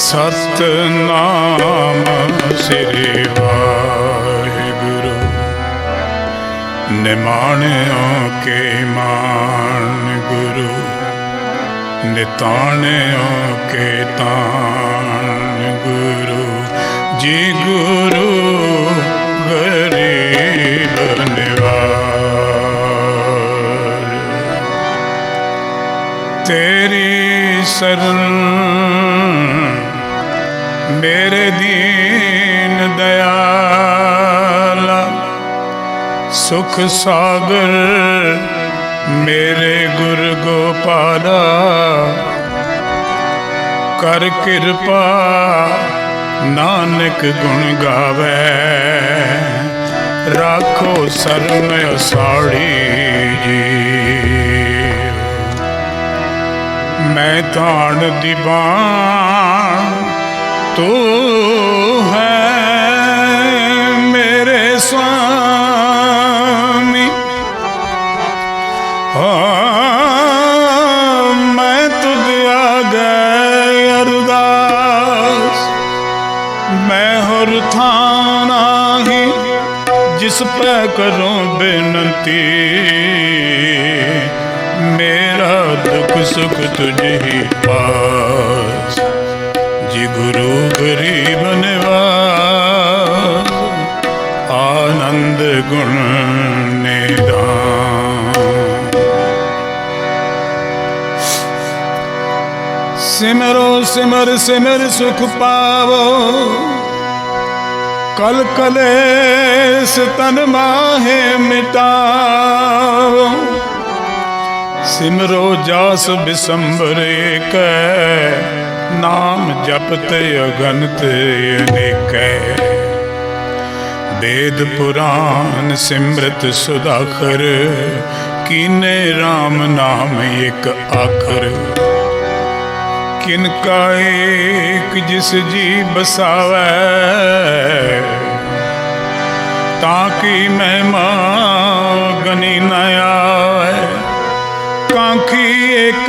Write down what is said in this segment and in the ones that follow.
सतनाम श्री वाहिगुरु। निमाणियों के मान गुरु, निताणियों के तान गुरु जी। गुरु गरीब निवार, तेरी शरण मेरे दीन दयाला। सुख सागर मेरे गुर गोपाला, कर कृपा नानक गुण गावे। राखो शरण असाड़ी जी, मैं ताण दीवान तू है मेरे स्वामी। मैं तुझ आगे अरदास, मैं हर थाना ही जिस पे करूं बेनती। मेरा दुख सुख तुझ ही पास जी। गुरु गरीब निवास, आनंद गुण निधान। सिमरो सिमर सिमर सुख पावो, कल कलेस तन माहे मिटाओ। सिमरो जास बिसंबर एक, नाम जपत अगनत अनेकै। वेद पुराण सिमरत सुधाकर, कीने राम नाम एक आखर। किनका एक जिस जी बसावै, ताकि महिमा गनी न आवे। कांखी एक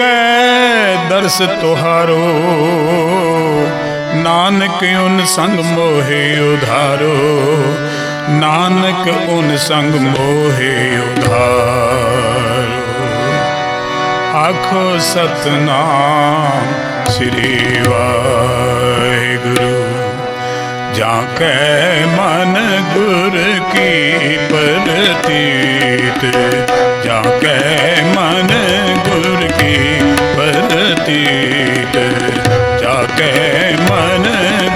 दर्श तुहारो, नानक उन संग मोहे उधारो। नानक उन संग मोहे उधारो। आखो सतनाम श्री वाहिगुरु। जाके मन गुर की परतीत, जाके मन गुर की परतीत। जाके मन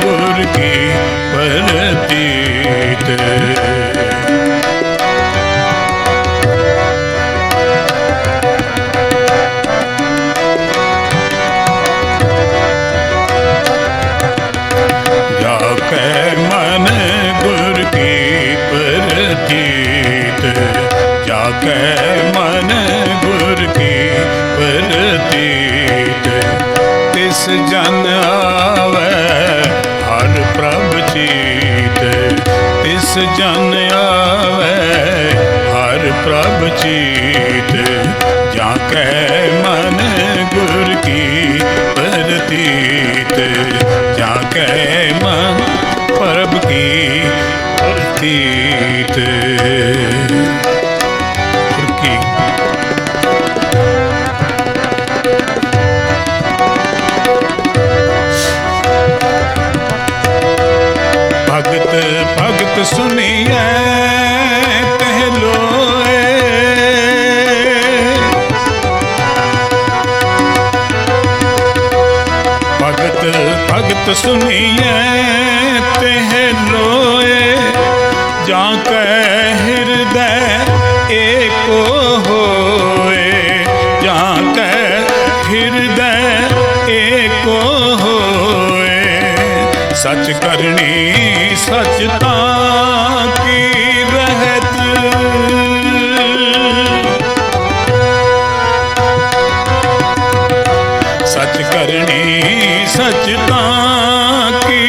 गुर की परतीत। जाके मन गुर की परतीत, जाके मन गुर की परतीत। तिस जन आवे हर प्रभ चीत, तिस जन आवे हर प्रभ चीत। जाके मन गुर की परतीत, जाके मन प्रभ की परतीत। भगत भगत सुनिए पहलोए, भगत भगत सुनिए पहलोए। जाके हृदय एको होए, जाके हृदय एको होए। सच करनी सचता की रहत, सच करनी सचता की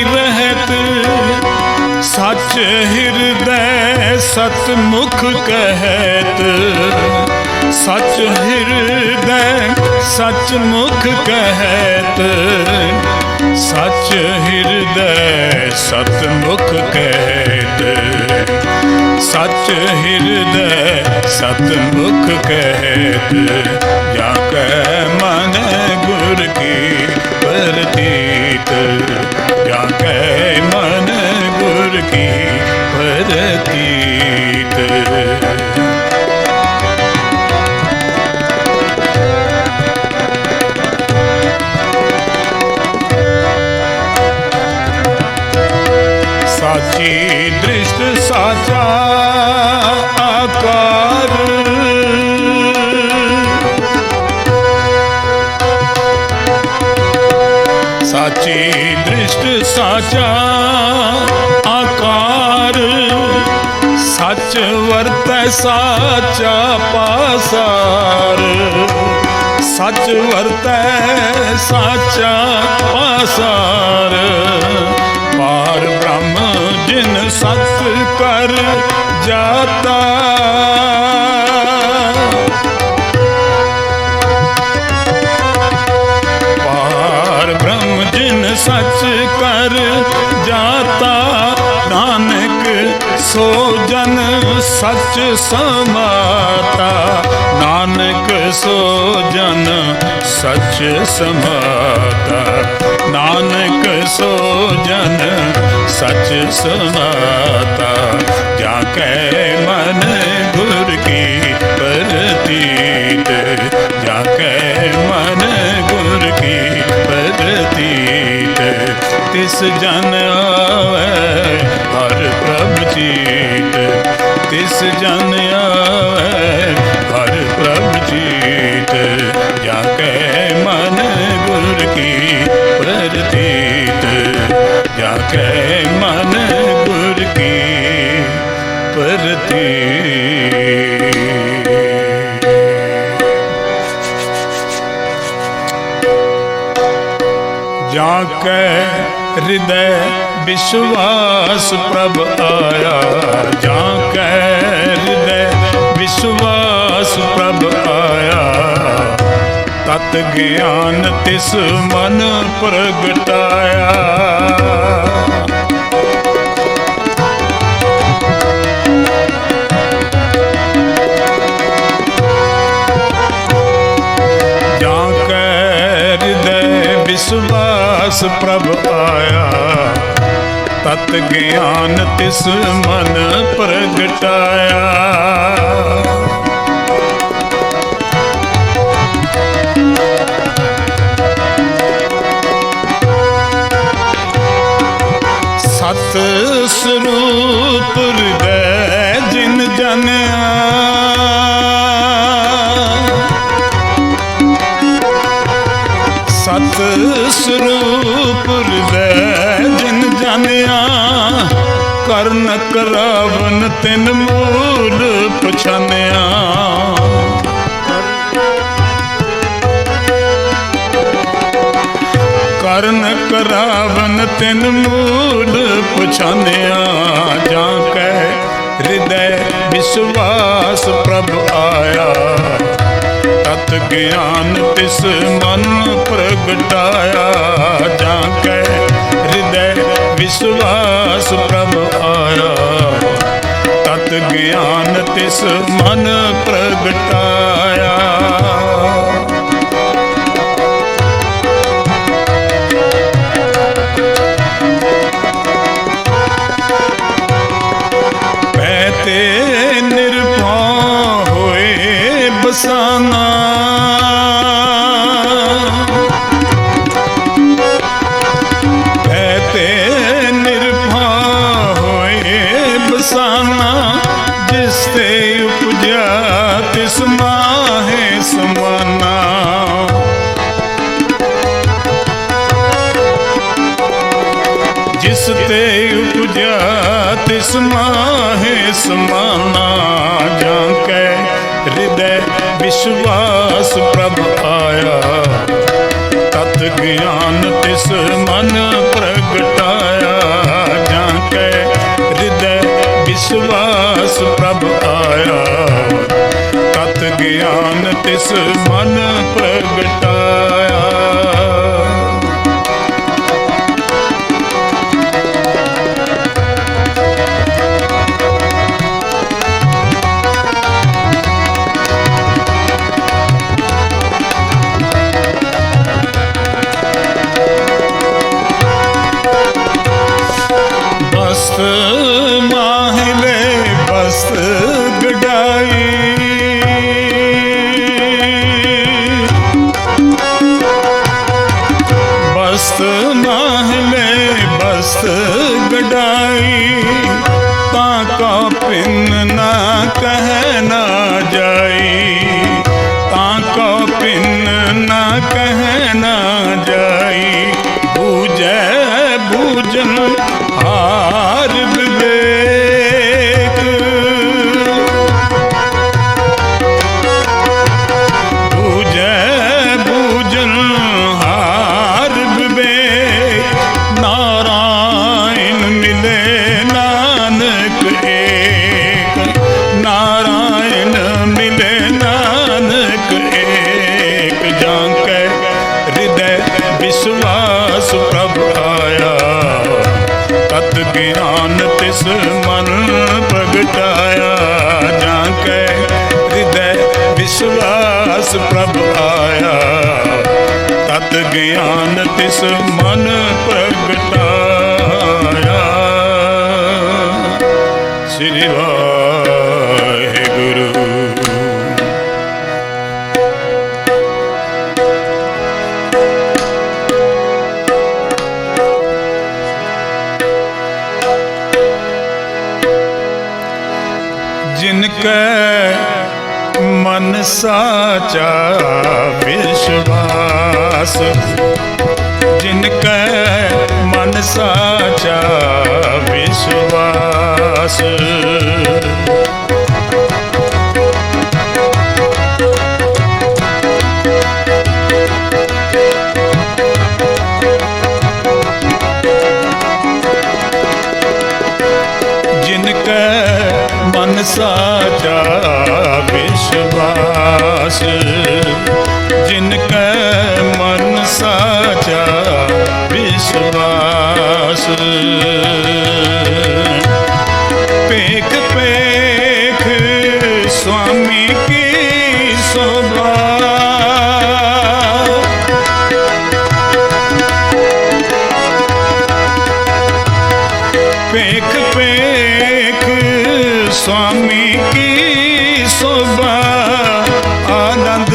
रहत। सच हृदय सतमुख कहत, सच हृदय सचमुख कहत। सच हृदय सतमुख कहत, सच हृदय सतमुख कहत, जाके मन गुर की प्रतीत, जाके मन गुर की प्रतीत। साची दृष्ट साचा आकार, साची दृष्ट साचा आकार, सच वर्तै साचा पासार, सच वर्तै साचा पासार, पार ब्रह्म जिन सत कर जाता, पार ब्रह्म जिन सच कर जाता, नानक सो जन सच समाता, नानक सो जन सच समाता, नानक सो जन सच समाता, जाके मन गुर की प्रतीत, जाके मन गुर की प्रतीत, तिस जन आवे हर प्रभ चीत, तिस जन आवे हर प्रभ चीत, जाके मन गुर की प्रतीत, जाके मन गुर की प्रतीत। जाके हृदय विश्वास प्रभ आया, जाके हृदय विश्वास प्रभ आया, तत ज्ञान तिस मन प्रगटाया, जाके हृदय विश्वास प्रभ आया, तत ज्ञान तिस मन प्रगटाया, सत स्वरूप हृदय जिन जानिया, सत स्वरूप हृदय जिन जानिया, ਕਰਨ ਕਰਾਵਨ ਤਿਨ ਮੂਲ ਪਛਾਨਿਆ, ਕਰਨ ਕਰਾਵਨ ਤਿਨ ਮੂਲ ਪਛਾਨਿਆ, ਜਾਂ ਕੈ ਹਿਰਦੈ ਵਿਸ਼ਵਾਸ ਪ੍ਰਭ ਆਇਆ, ਤਤ ਗਿਆਨ ਤਿਸ ਮਨ ਪ੍ਰਗਟਾਇਆ, ਜਾਂ ਕੈ ਹਿਰਦੈ विश्वास प्रभ आया, तत ज्ञान तिस मन प्रगटाया, पैते निरभौ होए बसाना, जिसते उपजा तिस माहे समाना, जिसते उपजा तिस माहे समाना, जां कै हृदय विश्वास प्रभ आया, तत ज्ञान तिस मन प्रगटाया, जां कै हृदय विश्वास प्रभ आया, तत ज्ञान तिस मन प्रगटाया। पिन न कहना जाई, बूझे बूझन हार विवेक। बूझे बूझन हार विवेक, नारायण मिले नानक एक, नारायण मिले नानक एक। जाके हृदय विश्वास प्रभु आया, तत ज्ञान तिस मन प्रगटाया। जाके हृदय विश्वास प्रभु आया, तत ज्ञान तिस मन प्रगटाया। श्री वाहेगुरु। जिनके मन साचा विश्वास, जिनके मन साचा विश्वास। जिनके मन साचा विश्वास, जिनके मन साचा विश्वास। पेख पेख स्वामी की शोभा, पेख पेख स्वामी की शोभा। आनंद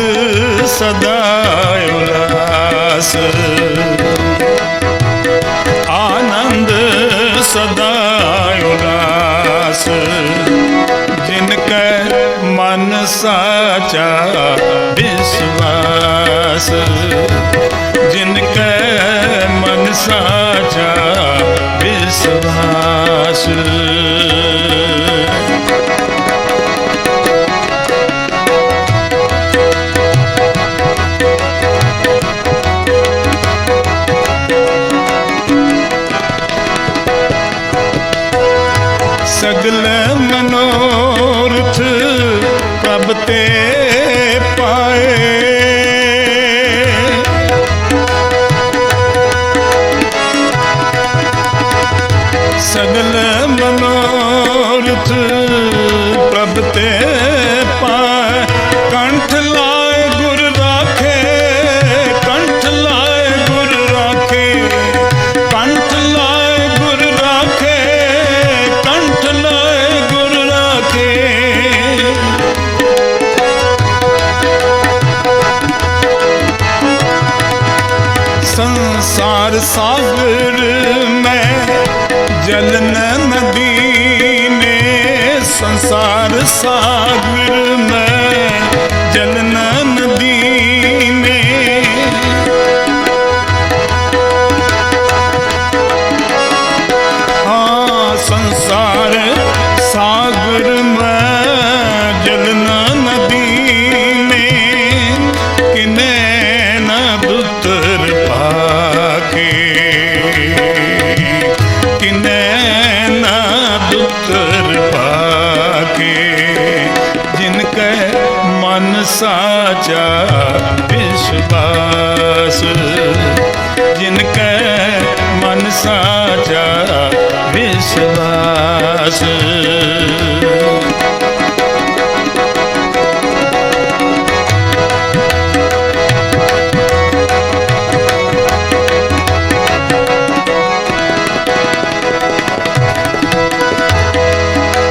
सदा उल्लास, आनंद सदा उल्लास। जिनके मन साचा विश्वास, जिनके मन साचा विश्वास। सगल मनोरथ प्रभ ते पाए, सगल मनोरथ प्रभ ते पाए। कंठ लाए गुर राखे, कंठ लाए गुर राखे, कंठ लाए गुर राखे, कंठ लाए गुर राखे। संसार सागर में जलन नदी ने, संसार सागर में जलन नदी ने। हाँ संसार सागर में जलन नदी में, किने न पुत्र पाके, किने न पुत्र पाके। जिनके मन साचा विश्वास, जिनके मन साचा विश्वास।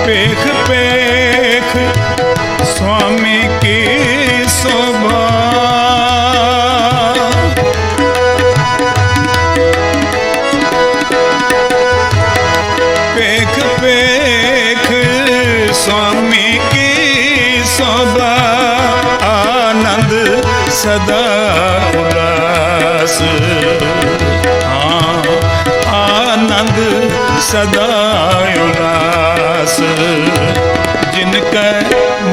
पेख पेख स्वामी की शोभा, सदा उल्लास। हाँ, आनंद सदा उल्लास। जिनका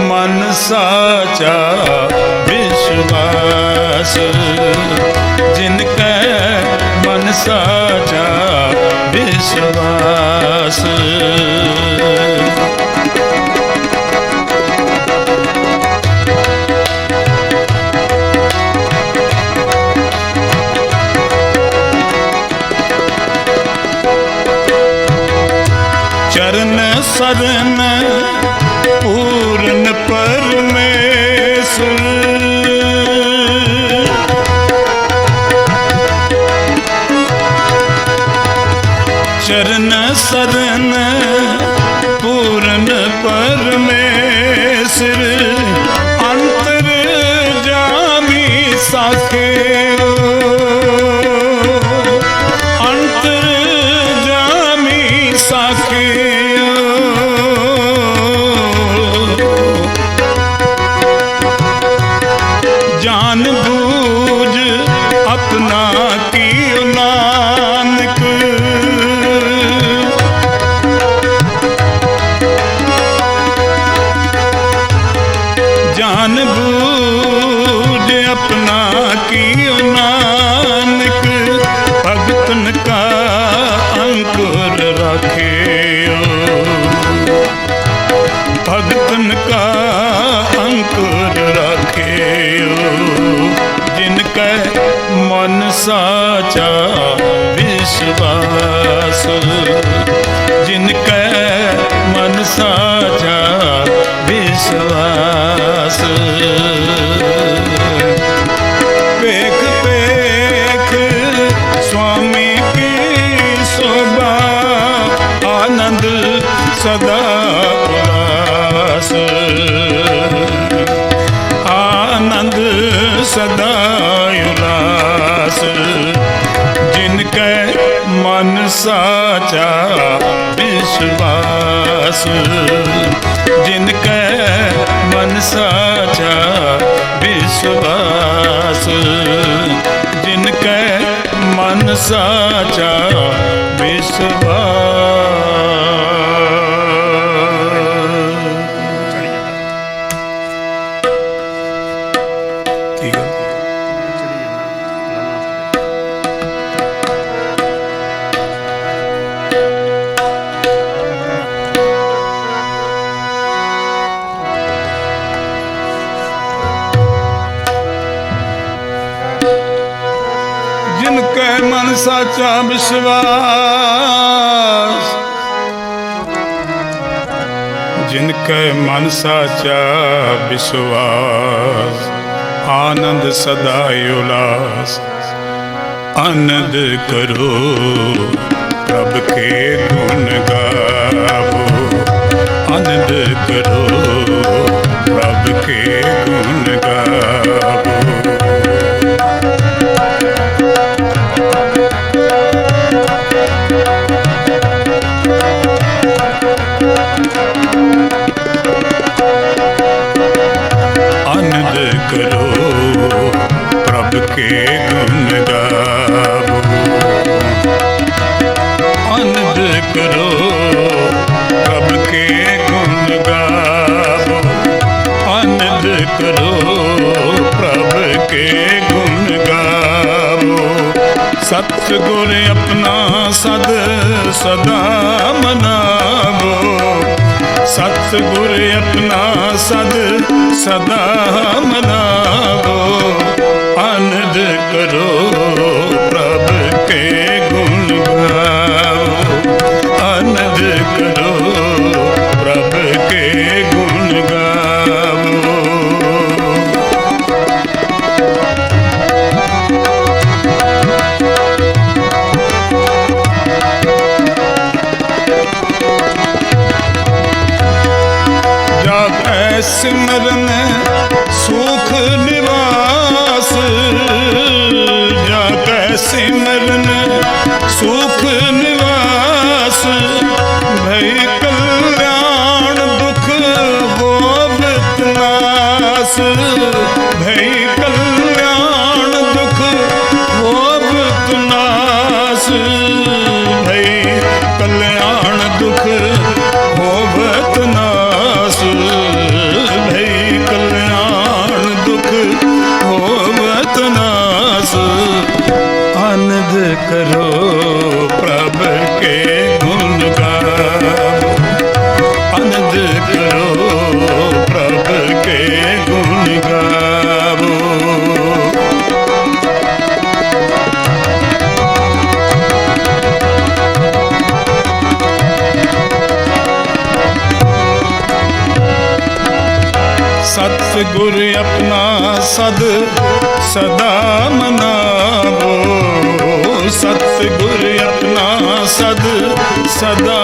मन साचा विश्वास, जिनका मन साचा विश्वास। चरण शरण पूर्ण परमेश्वर, चरण शरण पूर्ण परमेश्वर। अंतर जामी साखे, अंतर जामी साखे। जान बूझ अपना कियो नानक, जान बूझ अपना कियो नानक। भगतन का अंकुर रखियो, भगतन का अंकुर रखियो। जिनका मन साचा विश्वास, जिनका मन साचा विश्वास। पेख पेख स्वामी की शोभा, आनंद सदा उल्लास। आनंद सदा उल्लास। जिनका मन साचा विश्वास, जिनका मन साचा विश्वास। जिनका मन साचा विश्वास। जिनका मन साचा विश्वास, जिनका मन साचा विश्वास। आनंद सदा उल्लास। आनंद करो प्रभ के गुण गावो, आनंद करो प्रभ के गुण गावो। आनंद करो प्रभ के गुण गावो, आनंद करो प्रभ के गुण गावो। आनंद करो प्रभ के गुण गावो। सतगुर अपना सद सदा मनावो, सतगुर अपना सद सदा मनावो। आनंद करो प्रभ के गुण गावो, आनंद करो प्रभ के गुण गावो। सिमरन सुख निवास, जा नाथ नास। आनंद करो प्रभ के गुण गाओ, आनंद करो प्रभ के गुण गाओ। सतगुर अपना सद सदा मनावो, सतगुर अपना सद सदा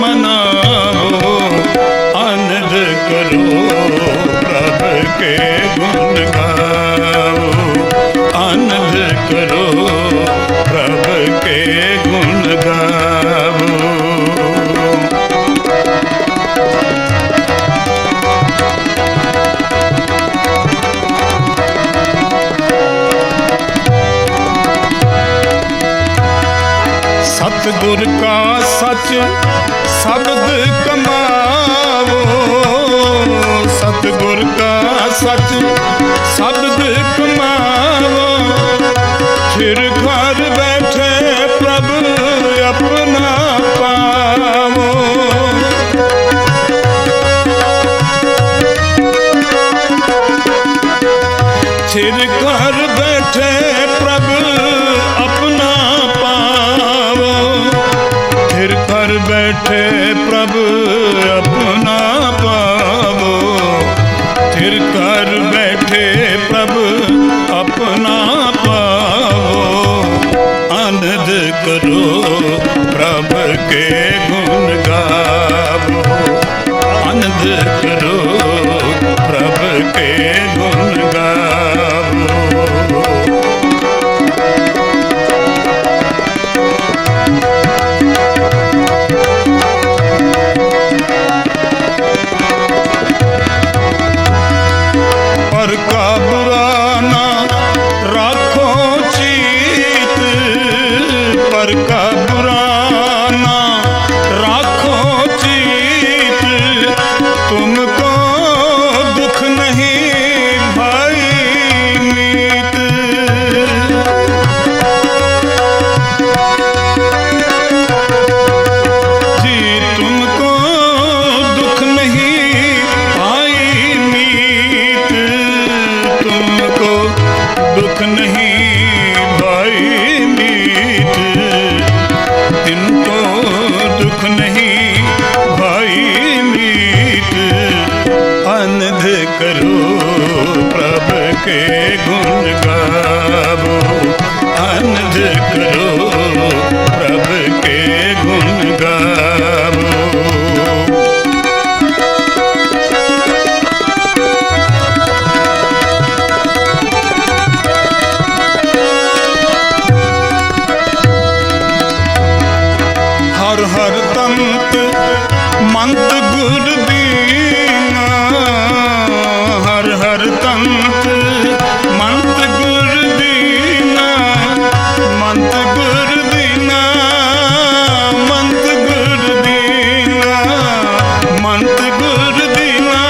मनावो। आनंद करो प्रभ के गुण गाओ, आनंद करो प्रभ के गुण गाओ। सतगुर का सच शब्द कमावो, सतगुर का सच शब्द कमावो। फिर घर बैठे प्रभु अपना पावो। फिर घर बैठे प्रभु अपना पावो। फिर घर बैठे प्रभु अपना पावो। फिर घर बैठे प्रभु अपना पावो। आनंद करो प्रभ के गुण गावो, आनंद करो प्रभ के गुण गावो। पर का बुरा ना राखो चीत, पर का बुरा ना राखो चीत। तुमको दुख नहीं भाई मीत। जी तुमको दुख नहीं भाई मीत। तुमको दुख नहीं भाई मीत। इनको दुख नहीं भाई मीत। आनंद करो प्रभ के गुण गावो, आनंद करो प्रभ के गुण गावो। हर हर तंत मंत गुर दीना, हर हर तंत मंत गुर दीना। मंत गुर दीना, मंत गुर दीना, मंत गुर दीना,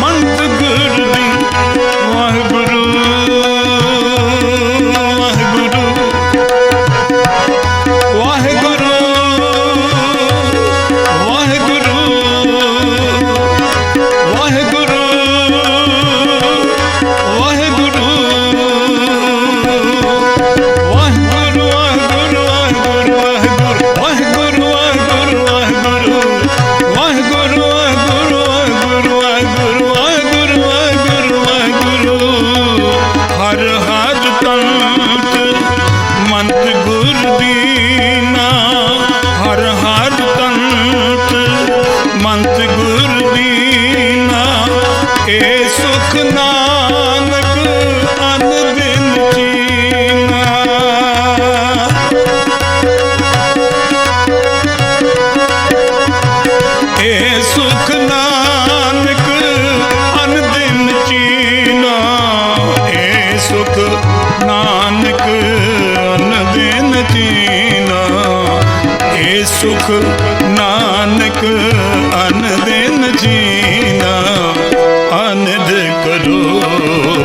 मंत गुर दीना। वाहिगुरु वाहिगुरु वाहिगुरु वाहिगुरु वाहिगुरु वाहिगुरु वाहिगुरु वाहिगुरु वाहिगुरु वाहिगुरु वाहिगुरु वाहिगुरु वाहिगुरु वाहिगुरु वाहिगुरु वाहिगुरु वाहिगुरु। हर हर तंत मंत गुर दीना, हर हर तंत मंत गुर दीना। ए सुख नानक अन दिन जीना। ए सुख नानक अन दिन जीना। ए सुख नानक अन दिन जीना। ए सुख नानक अन दिन जीना। आनंद करो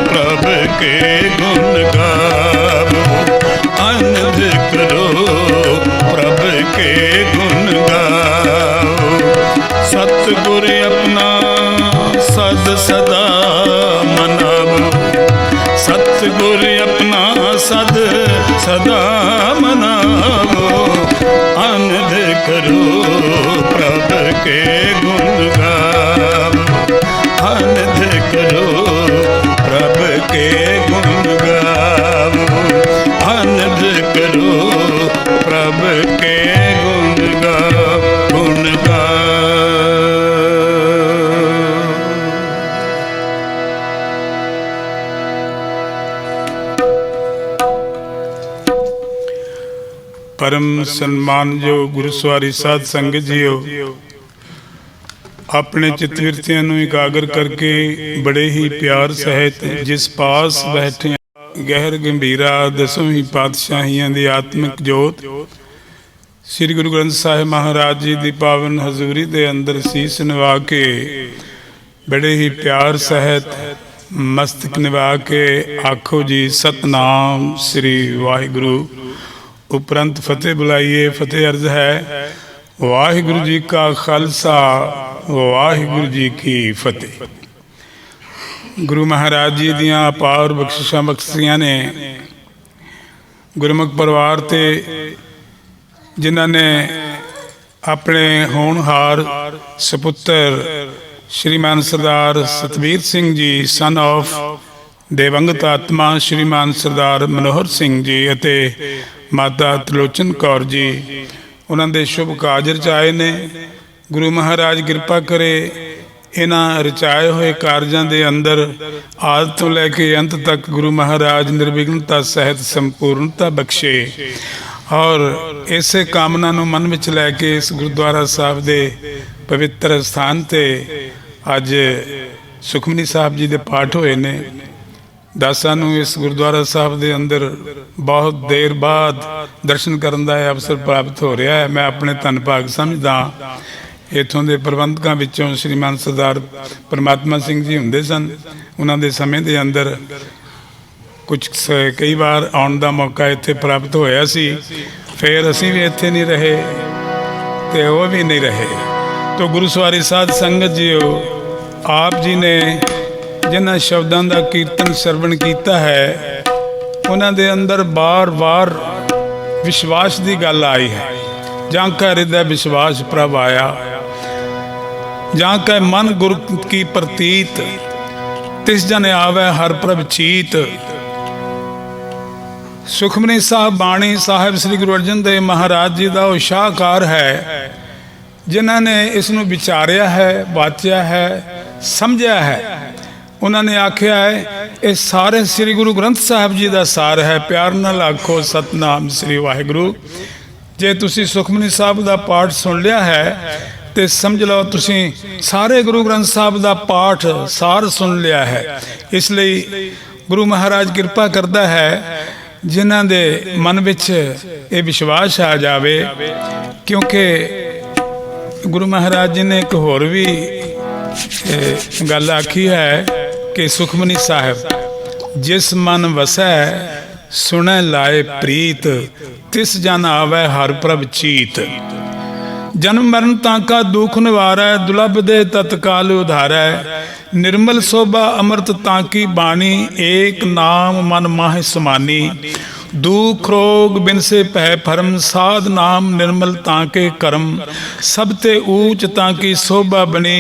प्रभ के गुण गावो, आनंद करो प्रभ के गुण गावो। सतगुर अपना सद सदा मनावो, सतगुर अपना सद सदा मनावो, आनंद करो प्रभ के गुण गावो, आनंद करो प्रभ के गुण गावो, आनंद करो प्रभ के गुण गावो, गुण गावो। परम सन्मानयोग गुरु सवारी साध संगत जीओ, अपने चित्त विरतियां नूं इकागर करके बड़े ही प्यार सहित जिस पास बैठे गहर गंभीरा दसों ही पातशाहियां दी आत्मिक जोत श्री गुरु ग्रंथ साहिब महाराज जी की पावन हजूरी दे अंदर सीस निवा के बड़े ही प्यार सहित मस्तक निवा के आखो जी सतनाम श्री वाहिगुरु। उपरंत फतेह बुलाइए। फतेह अर्ज है वाहिगुरु जी का खालसा वाहिगुरु जी की फतेह। गुरु महाराज जी दियां अपार बख्शिशां बख्शियां ने गुरमुख परिवार ते जिन्हां ने अपने होनहार सपुत्र श्रीमान सरदार सतबीर सिंह जी सन ऑफ देवंगत आत्मा श्रीमान सरदार मनोहर सिंह जी अते माता त्रिलोचन कौर जी उन्हां दे शुभ काज रचाए ने। गुरु महाराज किरपा करे इन्हां रचाए हुए कारजां दे अंदर आदि तो लैके अंत तक गुरु महाराज निर्विघ्नता सहित संपूर्णता बख्शे और इसे कामना नूं मन विच लैके इस गुरुद्वारा साहब दे पवित्र स्थान ते अज सुखमनी साहब जी दे पाठ होए ने। दासां नूं इस गुरुद्वारा साहब दे अंदर बहुत देर बाद दर्शन करन दा अवसर प्राप्त हो रहा है। मैं अपने धन भाग समझदा। इत्थों दे प्रबंधकां विचों श्रीमान सरदार परमात्मा सिंह जी हुंदे सन। उन्हां दे समय दे अंदर कुछ कई बार आउण दा मौका इत्थे प्राप्त होया सी, फिर असीं भी इत्थे नहीं रहे ते वो भी नहीं रहे। तो गुरु सवारी साध संगत जीओ, आप जी ने जिन्हां शब्दां दा कीर्तन सरवण कीता है उन्हां दे अंदर बार बार विश्वास की गल आई है। जां का हृदय विश्वास प्रभ आया, जां का मन गुरु की प्रतीत, तिस जन आवे हर प्रभ चीत। सुखमनी साहब बाणी साहिब श्री गुरु अर्जन देव महाराज जी का वो शाहकार है जिन्हां ने इसनूं विचारिया है, वाचिया है, समझिया है। उन्होंने आख्या है ये सारे श्री गुरु ग्रंथ साहब जी का सार है। प्यार नाल आखो सतनाम श्री वाहिगुरु। जे तुसी सुखमनी साहब का पाठ सुन लिया है तो समझ लो तुसी सारे गुरु ग्रंथ साहब का पाठ सार सुन लिया है। इसलिए गुरु महाराज कृपा करता है जिन्हां दे मन विच ये विश्वास आ जावे, क्योंकि गुरु महाराज जी ने एक होर भी गल आखी है कि सुखमनी साहब जिस मन वसै सुनै लाए प्रीत, तिस जन आवे हर प्रभ चीत। जन्म मरण ताका दुख निवारै, दुलभ दे तत्काल उधारै। निर्मल शोभा अमृत ताकी बाणी, एक नाम मन माह समानी। दुख रोग बिन से पै फरम, साध नाम निर्मल ताके करम। सब ते ऊच ताकी शोभा बनी,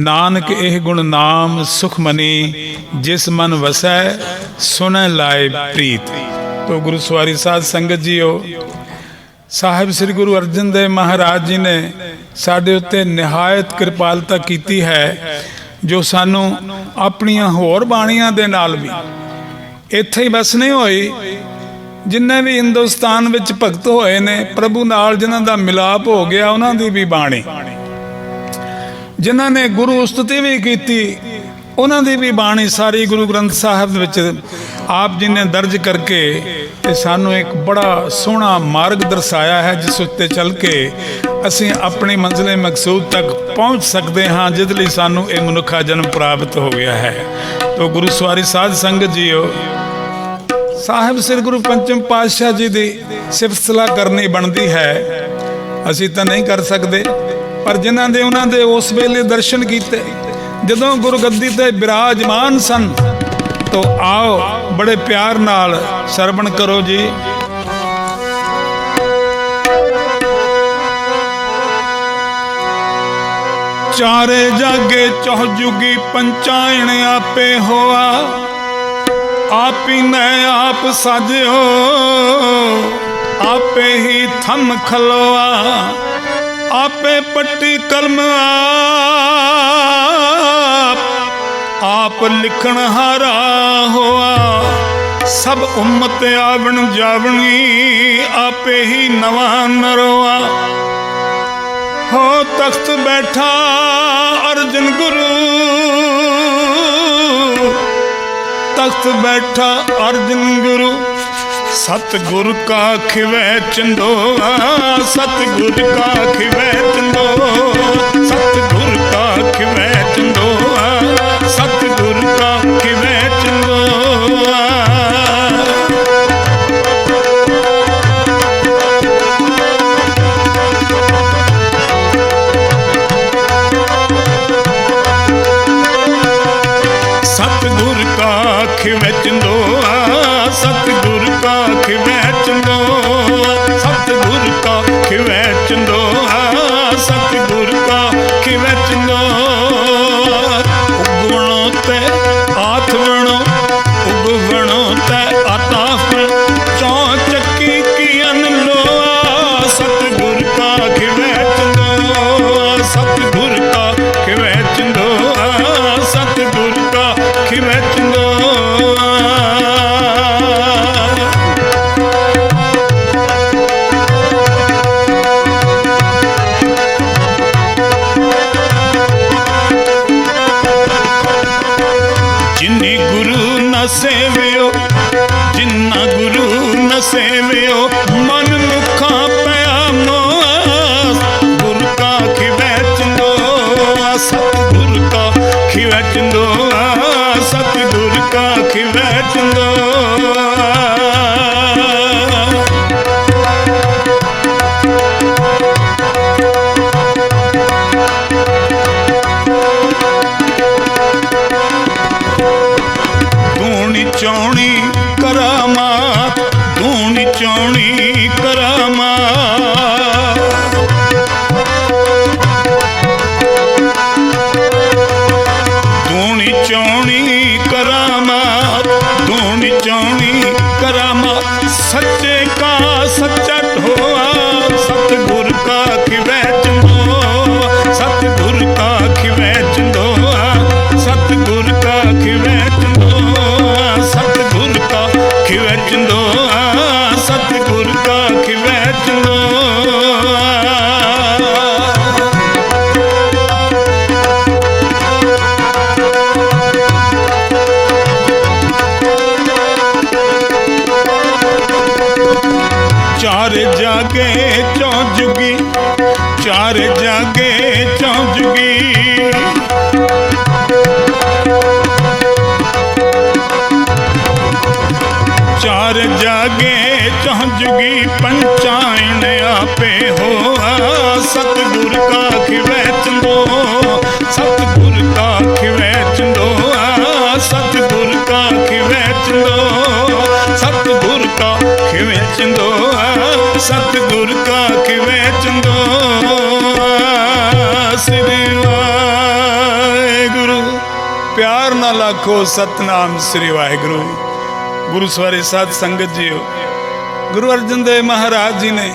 नानक एह गुण नाम सुख मनी। जिस मन वसै सुनै लाए प्रीत। तो गुरु सवारी साध संगत जीओ, साहिब श्री गुरु अर्जन देव महाराज जी ने साडे उत्ते निहायत कृपालता कीती है, जो सानू अपनियां होर बाणियां दे नाल भी इत्थे ही बस नहीं होई। जिन्ने भी हिंदुस्तान विच भगत होए ने प्रभु नाल जिन्हां दा मिलाप हो गया, उन्हां दी भी बाणी, जिन्हां ने गुरु उस्तुति भी कीती उन्हां दी भी बाणी सारी गुरु ग्रंथ साहिब विच आप जी ने दर्ज करके ते सानू एक बड़ा सोहना मार्ग दर्शाया है, जिस उत्ते चल के असीं अपनी मंजिल मकसूद तक पहुँच सकते हाँ, जिस लई सानू ये मनुखा जन्म प्राप्त हो गया है। तो गुरु सवारी साध संगत जीओ, साहिब श्री गुरु पंचम पातशाह जी की सिफत सलाह करनी बनती है। असीं तो नहीं कर सकते, पर जिन्हां दे उन्हां दे उस वेले दर्शन कीते जदों गुरु गद्दी ते विराजमान सन, तो आओ बड़े प्यार नाल सरवण करो जी। चारे जागे चौह जुगी पंचायन आपे होआ, आप ही न आप साजो आपे ही थम खलोआ, आपे पट्टी कलम आप लिखण हारा होआ, सब उम्मत आवण जावणी आपे ही नवा नरोआ। हो तख्त बैठा अर्जन गुरु, तख्त बैठा अर्जन गुरु, सतगुर का खिवै चंदोआ, सतगुर का खिवै चंदोआ, सतगुर का खिवै चंदोआ, सतगुर का खिवै चंदोआ। सतगुर का खिवै चंदोआ, सतगुर का खिवै चंदोआ, सतगुर का खिवै चंदोआ, सतगुर का खिवै चंदोआ। उगवणो ते आथवणो, उगवणो ते आताफण, चौं चक्की की अनलोआ, सतगुर का खिवै चंदोआ, सतगुर का खिवै चंदोआ, सतगुर का खिवै चंदोआ। जिन्नी गुरु न सेवियो, जिन्ना गुरु न सेवियो, मन मुखा पया मोआ, गुरु का खिवै चंदोआ, सतगुर का खिवै चंदोआ, सतगुर का खिवै चंदोआ। दूनी चौनी करामात, दूनी चौनी करामात, दूनी चौनी करामात, दूनी चौनी करामात, सच्चे का सच्चा ढोआ, सतगुर का खिवै चंदोआ, सतगुर का खिवै चंदोआ, सतगुर का खिवै चंदोआ, सतगुर का खिवै चंदोआ, सतगुर का खिवै चंदोआ। चार जागे चौं जुगी, चार जागे चौं जुगी, चार जागे चौं जुगी पंचायन आपे होआ, सतगुर का खिवै चंदोआ, सतगुर का खिवै चंदोआ, सतगुर का खिवै चंदोआ, सतगुर का खिवै चंदोआ, सतगुर का खिवै चंदोआ। श्री वाहिगुरु, प्यार ना लाखो सतनाम श्री वाहिगुरु। गुरु सवारी साध संगत जीओ, गुरु अर्जन देव महाराज जी ने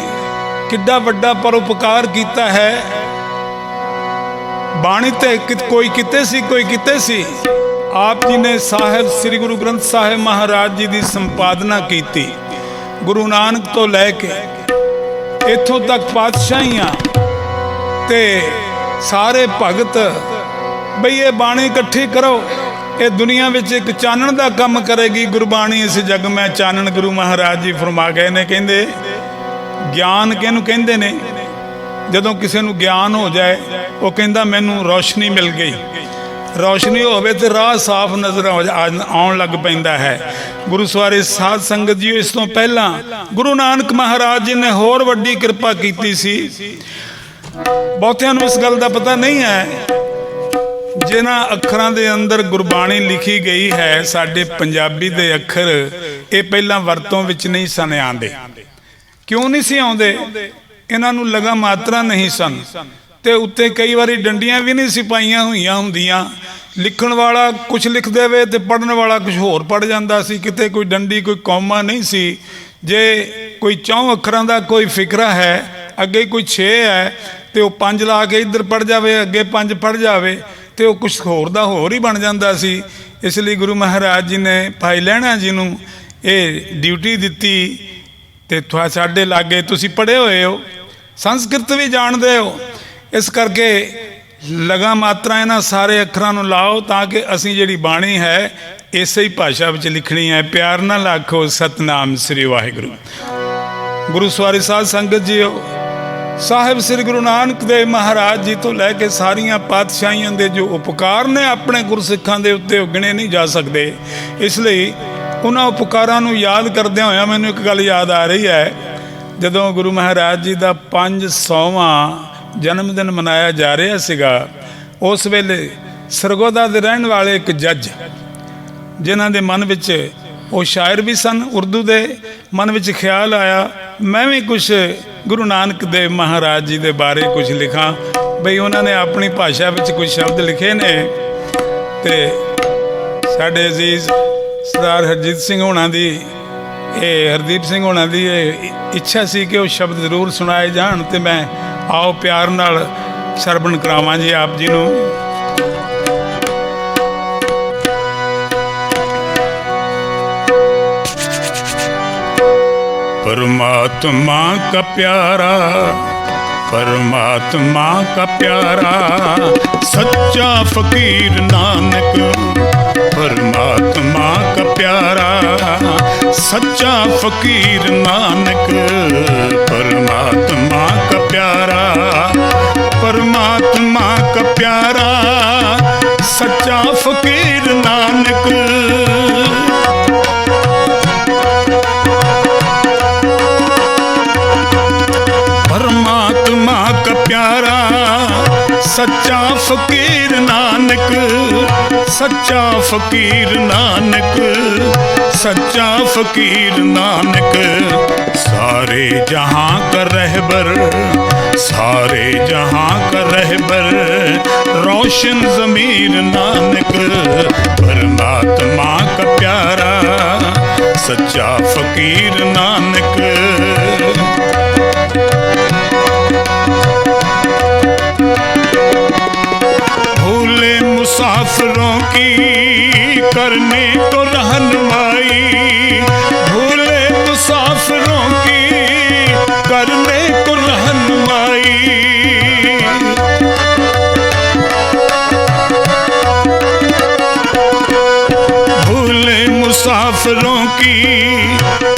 किड्डा वड्डा परोपकार किया है। बाणी ते कोई किते सी, कोई किते सी। आप जी ने साहिब श्री गुरु ग्रंथ साहिब महाराज जी की संपादना की। गुरु नानक तो लैके इथों तक पातशाहियां ते सारे भगत बई ये बाणी इकट्ठी करो, ਇਹ ਦੁਨੀਆ ਵਿੱਚ ਇੱਕ ਚਾਨਣ ਦਾ ਕੰਮ ਕਰੇਗੀ ਗੁਰਬਾਣੀ। ਇਸ ਜਗ ਮੈਂ ਚਾਨਣ ਗੁਰੂ ਮਹਾਰਾਜ ਜੀ ਫਰਮਾ ਗਏ ਨੇ। ਕਹਿੰਦੇ ਗਿਆਨ ਕਿਹਨੂੰ ਕਹਿੰਦੇ ਨੇ? ਜਦੋਂ ਕਿਸੇ ਨੂੰ ਗਿਆਨ ਹੋ ਜਾਏ ਉਹ ਕਹਿੰਦਾ ਮੈਨੂੰ ਰੌਸ਼ਨੀ ਮਿਲ ਗਈ। ਰੌਸ਼ਨੀ ਹੋਵੇ ਤੇ ਰਾਹ ਸਾਫ਼ ਨਜ਼ਰ ਆਉਣ ਲੱਗ ਪੈਂਦਾ ਹੈ। ਗੁਰੂ ਸਵਾਰੇ ਸਾਧ ਸੰਗਤ ਜੀ, ਇਸ ਤੋਂ ਪਹਿਲਾਂ ਗੁਰੂ ਨਾਨਕ ਮਹਾਰਾਜ ਜੀ ਨੇ ਹੋਰ ਵੱਡੀ ਕਿਰਪਾ ਕੀਤੀ ਸੀ। ਬਹੁਤਿਆਂ ਨੂੰ ਇਸ ਗੱਲ ਦਾ ਪਤਾ ਨਹੀਂ ਹੈ, ਜਿਨ੍ਹਾਂ ਅੱਖਰਾਂ ਦੇ ਅੰਦਰ ਗੁਰਬਾਣੀ ਲਿਖੀ ਗਈ ਹੈ, ਸਾਡੇ ਪੰਜਾਬੀ ਦੇ ਅੱਖਰ ਇਹ ਪਹਿਲਾਂ ਵਰਤੋਂ ਵਿੱਚ ਨਹੀਂ ਸਨ ਆਉਂਦੇ। ਕਿਉਂ ਨਹੀਂ ਸੀ ਆਉਂਦੇ? ਇਹਨਾਂ ਨੂੰ ਲਗਾ ਮਾਤਰਾ ਨਹੀਂ ਸਨ, ਤੇ ਉੱਤੇ ਕਈ ਵਾਰੀ ਡੰਡੀਆਂ ਵੀ ਨਹੀਂ ਸੀ ਪਾਈਆਂ ਹੋਈਆਂ ਹੁੰਦੀਆਂ। ਲਿਖਣ ਵਾਲਾ ਕੁਝ ਲਿਖ ਦੇਵੇ ਤੇ ਪੜ੍ਹਨ ਵਾਲਾ ਕੁਝ ਹੋਰ ਪੜ੍ਹ ਜਾਂਦਾ ਸੀ। ਕਿਤੇ ਕੋਈ ਡੰਡੀ, ਕੋਈ ਕੌਮਾ ਨਹੀਂ ਸੀ। ਜੇ ਕੋਈ 4 ਅੱਖਰਾਂ ਦਾ ਕੋਈ ਫਿਕਰਾ ਹੈ, ਅੱਗੇ ਕੋਈ 6 ਹੈ, ਤੇ ਉਹ 5 ਲਾ ਕੇ ਇੱਧਰ ਪੜ੍ਹ ਜਾਵੇ, ਅੱਗੇ 5 ਪੜ੍ਹ ਜਾਵੇ, ਤੇ ਉਹ ਕੁਛ ਹੋਰ ਦਾ ਹੋਰ ਹੀ ਬਣ ਜਾਂਦਾ ਸੀ। ਇਸ ਲਈ ਗੁਰੂ ਮਹਾਰਾਜ ਜੀ ਨੇ ਭਾਈ ਲਹਿਣਾ ਜੀ ਨੂੰ ਇਹ ਡਿਊਟੀ ਦਿੱਤੀ। ਤੇ ਸਾਡੇ ਲਾਗੇ ਤੁਸੀਂ ਪੜ੍ਹੇ ਹੋਏ ਹੋ, ਸੰਸਕ੍ਰਿਤ ਵੀ ਜਾਣਦੇ ਹੋ, ਇਸ ਕਰਕੇ ਲਗਾ ਮਾਤਰਾ ਇਹਨਾਂ ਸਾਰੇ ਅੱਖਰਾਂ ਨੂੰ ਲਾਓ ਤਾਂ ਕਿ ਅਸੀਂ ਜਿਹੜੀ ਬਾਣੀ ਹੈ ਇਸੇ ਹੀ ਭਾਸ਼ਾ ਵਿੱਚ ਲਿਖਣੀ ਹੈ। ਪਿਆਰ ਨਾਲ ਆਖੋ ਸਤਨਾਮ ਸ੍ਰੀ ਵਾਹਿਗੁਰੂ। ਗੁਰੂ ਸਵਾਰੀ ਸਾਧ ਸੰਗਤ ਜੀਓ, ਸਾਹਿਬ ਸ੍ਰੀ ਗੁਰੂ ਨਾਨਕ ਦੇਵ ਮਹਾਰਾਜ ਜੀ ਤੋਂ ਲੈ ਕੇ ਸਾਰੀਆਂ ਪਾਤਸ਼ਾਹੀਆਂ ਦੇ ਜੋ ਉਪਕਾਰ ਨੇ ਆਪਣੇ ਗੁਰਸਿੱਖਾਂ ਦੇ ਉੱਤੇ, ਉਹ ਗਿਣੇ ਨਹੀਂ ਜਾ ਸਕਦੇ। ਇਸ ਲਈ ਉਹਨਾਂ ਉਪਕਾਰਾਂ ਨੂੰ ਯਾਦ ਕਰਦਿਆਂ ਹੋਇਆਂ ਮੈਨੂੰ ਇੱਕ ਗੱਲ ਯਾਦ ਆ ਰਹੀ ਹੈ। ਜਦੋਂ ਗੁਰੂ ਮਹਾਰਾਜ ਜੀ ਦਾ 500ਵਾਂ ਜਨਮ ਦਿਨ ਮਨਾਇਆ ਜਾ ਰਿਹਾ ਸੀਗਾ, ਉਸ ਵੇਲੇ ਸਰਗੋਦਾ ਦੇ ਰਹਿਣ ਵਾਲੇ ਇੱਕ ਜੱਜ, ਜਿਨ੍ਹਾਂ ਦੇ ਮਨ ਵਿੱਚ, ਉਹ ਸ਼ਾਇਰ ਵੀ ਸਨ ਉਰਦੂ ਦੇ, ਮਨ ਵਿੱਚ ਖਿਆਲ ਆਇਆ ਮੈਂ ਵੀ ਕੁਛ ਗੁਰੂ ਨਾਨਕ ਦੇਵ ਮਹਾਰਾਜ ਜੀ ਦੇ ਬਾਰੇ ਕੁਝ ਲਿਖਾਂ। ਬਈ ਉਹਨਾਂ ਨੇ ਆਪਣੀ ਭਾਸ਼ਾ ਵਿੱਚ ਕੁਝ ਸ਼ਬਦ ਲਿਖੇ ਨੇ, ਤੇ ਸਾਡੇ ਅਜ਼ੀਜ਼ ਸਰਦਾਰ ਹਰਜੀਤ ਸਿੰਘ ਹੋਣਾ ਦੀ, ਇਹ ਹਰਦੀਪ ਸਿੰਘ ਹੋਣਾ ਦੀ ਇਹ ਇੱਛਾ ਸੀ ਕਿ ਉਹ ਸ਼ਬਦ ਜ਼ਰੂਰ ਸੁਣਾਏ ਜਾਣ, ਤੇ ਮੈਂ ਆਓ ਪਿਆਰ ਨਾਲ ਸਰਵਣ ਕਰਾਵਾਂ ਜੀ ਆਪ ਜੀ ਨੂੰ। परमात्मा का प्यारा, परमात्मा का प्यारा, सच्चा फकीर नानक। परमात्मा का प्यारा, सच्चा फकीर नानक। परमात्मा का प्यारा, परमात्मा का प्यारा, सच्चा फकीर नानक। परमात्मा का प्यारा, सच्चा फकीर नानक। सच्चा फकीर नानक, सच्चा फकीर नानक। सारे जहां का रहबर, सारे जहां का रहबर, रोशन ज़मीर नानक। परमात्मा का प्यारा, सच्चा फकीर नानक। भूले मुसाफिरों की करने को रहनुमाई, भूले मुसाफिरों की करने को रहनुमाई। भूले मुसाफिरों की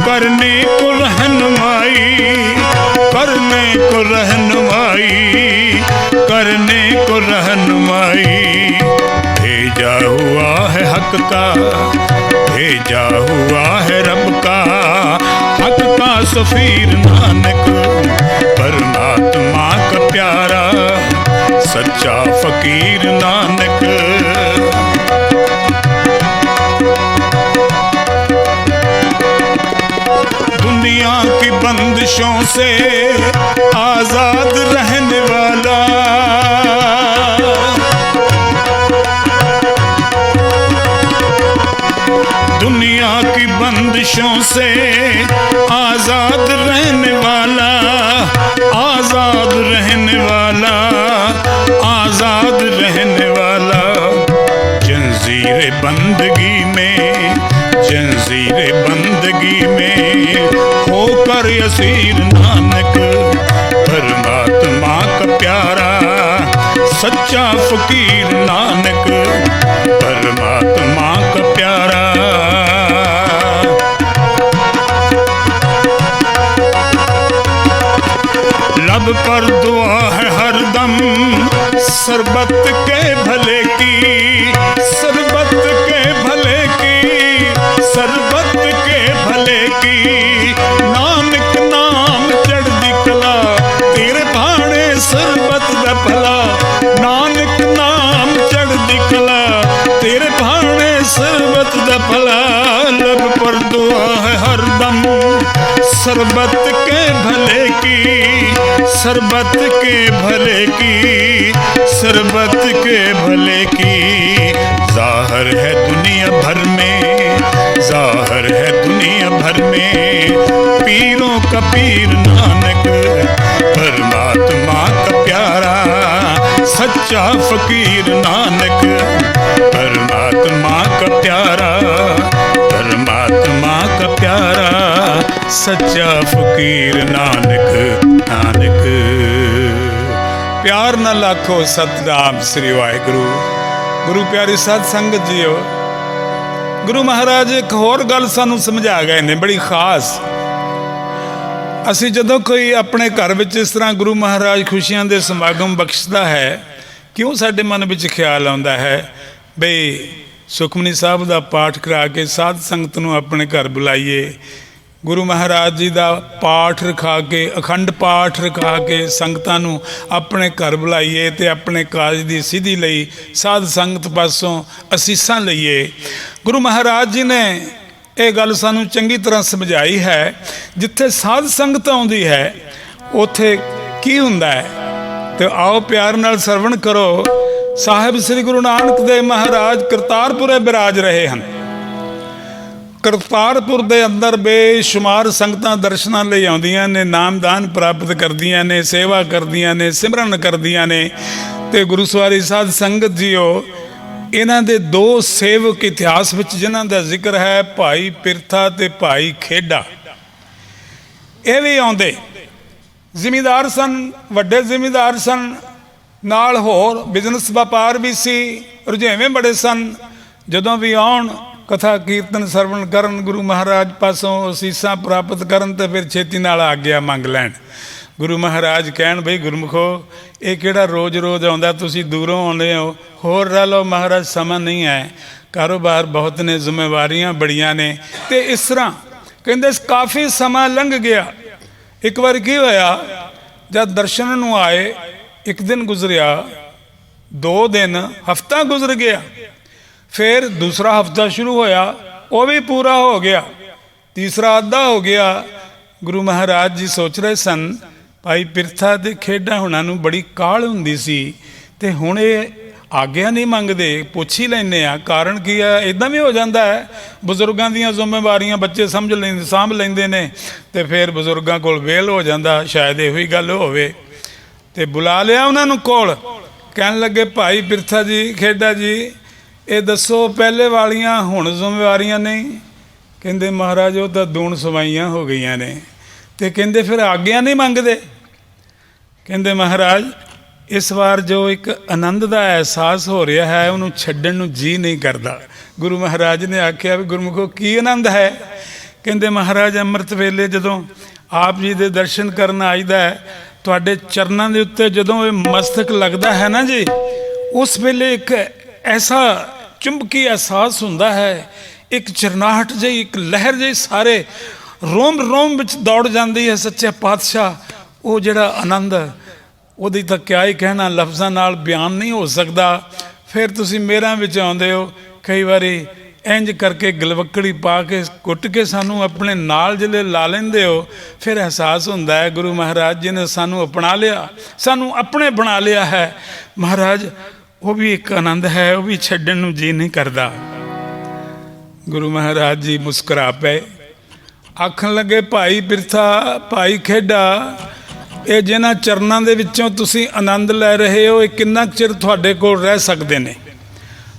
करने को रहनुमाई, करने को रहनुमाई, करने को रहनुमाई। भेजा हुआ है हक का, भेजा हुआ है रब का, हक का सफीर नानक। परमात्मा का प्यारा, सच्चा फकीर नानक। दुनिया की बंदिशों से आजाद रहने वाला, दुनिया की बंदिशों से आजाद रहने वाला, आजाद रहने वाला, आजाद रहने वाला। जंजीरे बंदगी में, जंजीरे बंदगी में होकर यसीर नानक। परमात्मा का प्यारा, सच्चा फकीर नानक। परमात्मा पर दुआ है हरदम सरबत के भले की, सरबत के भले की, सरबत के भले की। नानक नाम चढ़दी कला तेरे भाणे सरबत दा भला, नानक नाम चढ़दी कला तेरे भाणे सरबत दा भला। लब पर दुआ है हरदम सरबत के भले की, सरबत के भले की, सरबत के भले की। ज़ाहिर है दुनिया भर में, ज़ाहिर है दुनिया भर में पीरों का पीर नानक, परमात्मा का प्यारा सच्चा फकीर नानक, परमात्मा का प्यारा, परमात्मा का प्यारा सच्चा फकीर नानक, नानक। प्यार न लाखो सतनाम श्री वाहिगुरू। गुरु प्यारी साध संगत जीओ, गुरु महाराज एक होर गल सानू समझा गए ने बड़ी खास। असी जदों कोई अपने घर विच इस तरह गुरु महाराज खुशियां दे समागम बख्शदा है, क्यों साडे मन विच ख्याल आउंदा है बई सुखमनी साहब दा पाठ करा के साध संगत नूं अपने घर बुलाइए, गुरु महाराज जी का पाठ रखा के अखंड पाठ रखा के संगतां नूं अपने घर बुलाइए ते अपने काज की सिद्धि लई साध संगत पासों असीसां लईए। गुरु महाराज जी ने यह गल सानूं चंगी तरह समझाई है। जिथे साध संगत आउंदी है उत्थे की हुंदा है, तो आओ प्यार नाल सरवण करो। साहिब श्री गुरु नानक देव महाराज करतारपुरे बिराज रहे हैं। करतारपुर के अंदर बेशुमार संगतां दर्शनां लई आउंदियां ने, नामदान प्राप्त करदियां ने, सेवा करदियां ने, सिमरन करदियां ने। ते गुरु सवारी साध संगत जीओ, इन्हां दे दो सेवक इतिहास विच जिन्हां दा जिक्र है, भाई पिरथा ते भाई खेड़ा। ये भी आउंदे जिमीदार सन, वड्डे जिमीदार सन, नाल होर बिजनस व्यापार भी सी, रुझेवें बड़े सन। जदों भी आउण कथा कीर्तन सरवण करन, गुरु महाराज पासों असीसां प्राप्त करन ते फिर छेती नाल आग्या मंग लैण। गुरु महाराज कहण बई गुरमुखो ये किहड़ा रोज़ रोज़ आउंदा, तुसीं दूरों आउंदे हो, होर रह लो महाराज, समा नहीं है, कारोबार बहुत ने, जिम्मेवारियां बड़ियां ने। ते इस तरह कहंदे काफ़ी समा लंघ गया। एक बार की होया, जब दर्शन नूं आए, एक दिन गुजरिया, 2 दिन, हफ्ता गुजर गया, फिर दूसरा हफ्ता शुरू होया, वो भी पूरा हो गया, तीसरा आधा हो गया। गुरु महाराज जी सोच रहे सन भाई पिरथा ते खेड़ा हुणां नूं बड़ी काहल हुंदी सी, ते हुण ये आग्या नहीं मंगते, पुछ ही लैने आ कारण की है। इदां भी हो जाता है, बजुर्गों दीयां जिम्मेवारियां बच्चे समझ लेंदे, सांभ लैंदे ने, ते फिर बजुर्गों कोल वेल हो जाता, शायद इहोई गल होवे। ते बुला लिया उन्हां नूं कोल, कहण लगे भाई पिरथा जी, खेड़ा जी, ये दसो पहले वालियां हुण जिम्मेवारियां नहीं? कहंदे महाराज वो तो दूण सवाइयां हो गई ने। तो कहंदे फिर आग्या नहीं मंगते? कहंदे महाराज इस बार जो एक आनंद का एहसास हो रहा है उन्होंने छड्डण नूं जी नहीं करता। गुरु महाराज ने आख्या भी गुरमुखो की आनंद है? कहंदे महाराज अमृत वेले जदों आप जी दे दर्शन करन आईदा है, तुहाडे चरनां दे उत्ते जदों ये मस्तक लगता है ना जी, उस वेले एक ऐसा चुंबकी एहसास हुंदा है, एक चरनाहट जी, एक लहर जी सारे रोम रोम विच दौड़ जाती है। सच्चे पातशाह वो जिहड़ा आनंद, ਉਹਦੀ ਤਾਂ क्या ही कहना, लफ्ज़ां नाल बयान नहीं हो सकता। फिर तुसीं मेरां विच आउंदे हो, कई बारी इंज करके गलवक्कड़ी पा के कुट के सानू अपने नाल जिले ला लेंदे हो, फिर एहसास हुंदा है गुरु महाराज जी ने सानू अपना लिया, सानू अपने बना लिया है। महाराज वो भी एक आनंद है, वो भी छड्डण नूं जी नहीं करता। गुरु महाराज जी मुस्कुरा पे आखन लगे भाई पिरथा, भाई खेड़ा, ये जिन्हां चरनां दे विच्चों तुसीं आनंद लै रहे हो, ये किन्ना चिर तुहाडे कोल रह सकदे ने?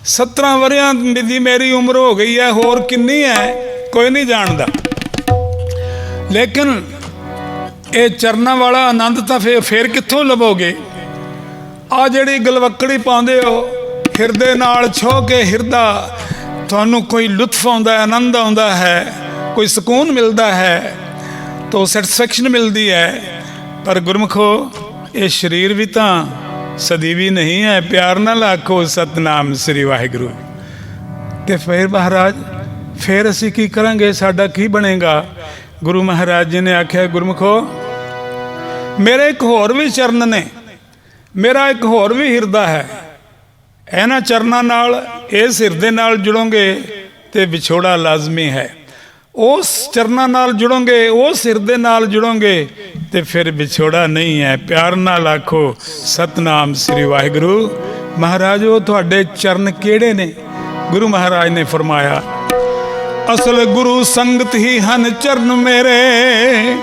17 वरियां दी मेरी उम्र हो गई है, होर किन्नी है कोई नहीं जानदा, लेकिन ये चरनां वाला आनंद तो फिर कित्थों लभोगे? आ जिहड़ी गलवक्कड़ी पाउंदे हो हिरदे नाल छो के हिरदा, तुहानूं कोई लुत्फ आउंदा है, आनंद आउंदा है, कोई सुकून मिलता है, तो सैटिस्फैक्शन मिलती है। पर गुरमुखो ये शरीर भी तो सਦੀवी नहीं है। प्यार नाल आखो सतनाम श्री वाहिगुरू। तो फिर महाराज फिर असी की करांगे, साडा की बनेगा? गुरु महाराज जी ने आख्या, गुरमुखो मेरे एक होर भी चरण ने, मेरा एक होर भी हिरदा है। इन्हां चरनां नाल इस हिरदे नाल जुड़ोगे तो विछोड़ा लाजमी है। उस चरनां नाल जुड़ोगे, उस हिरदे नाल जुड़ोगे तो फिर विछोड़ा नहीं है। प्यार नाल आखो सतनाम श्री वाहिगुरू। महाराज वो तुहाडे चरण केड़े ने? गुरु महाराज ने फरमाया, असल गुरु संगत ही हन चरण मेरे,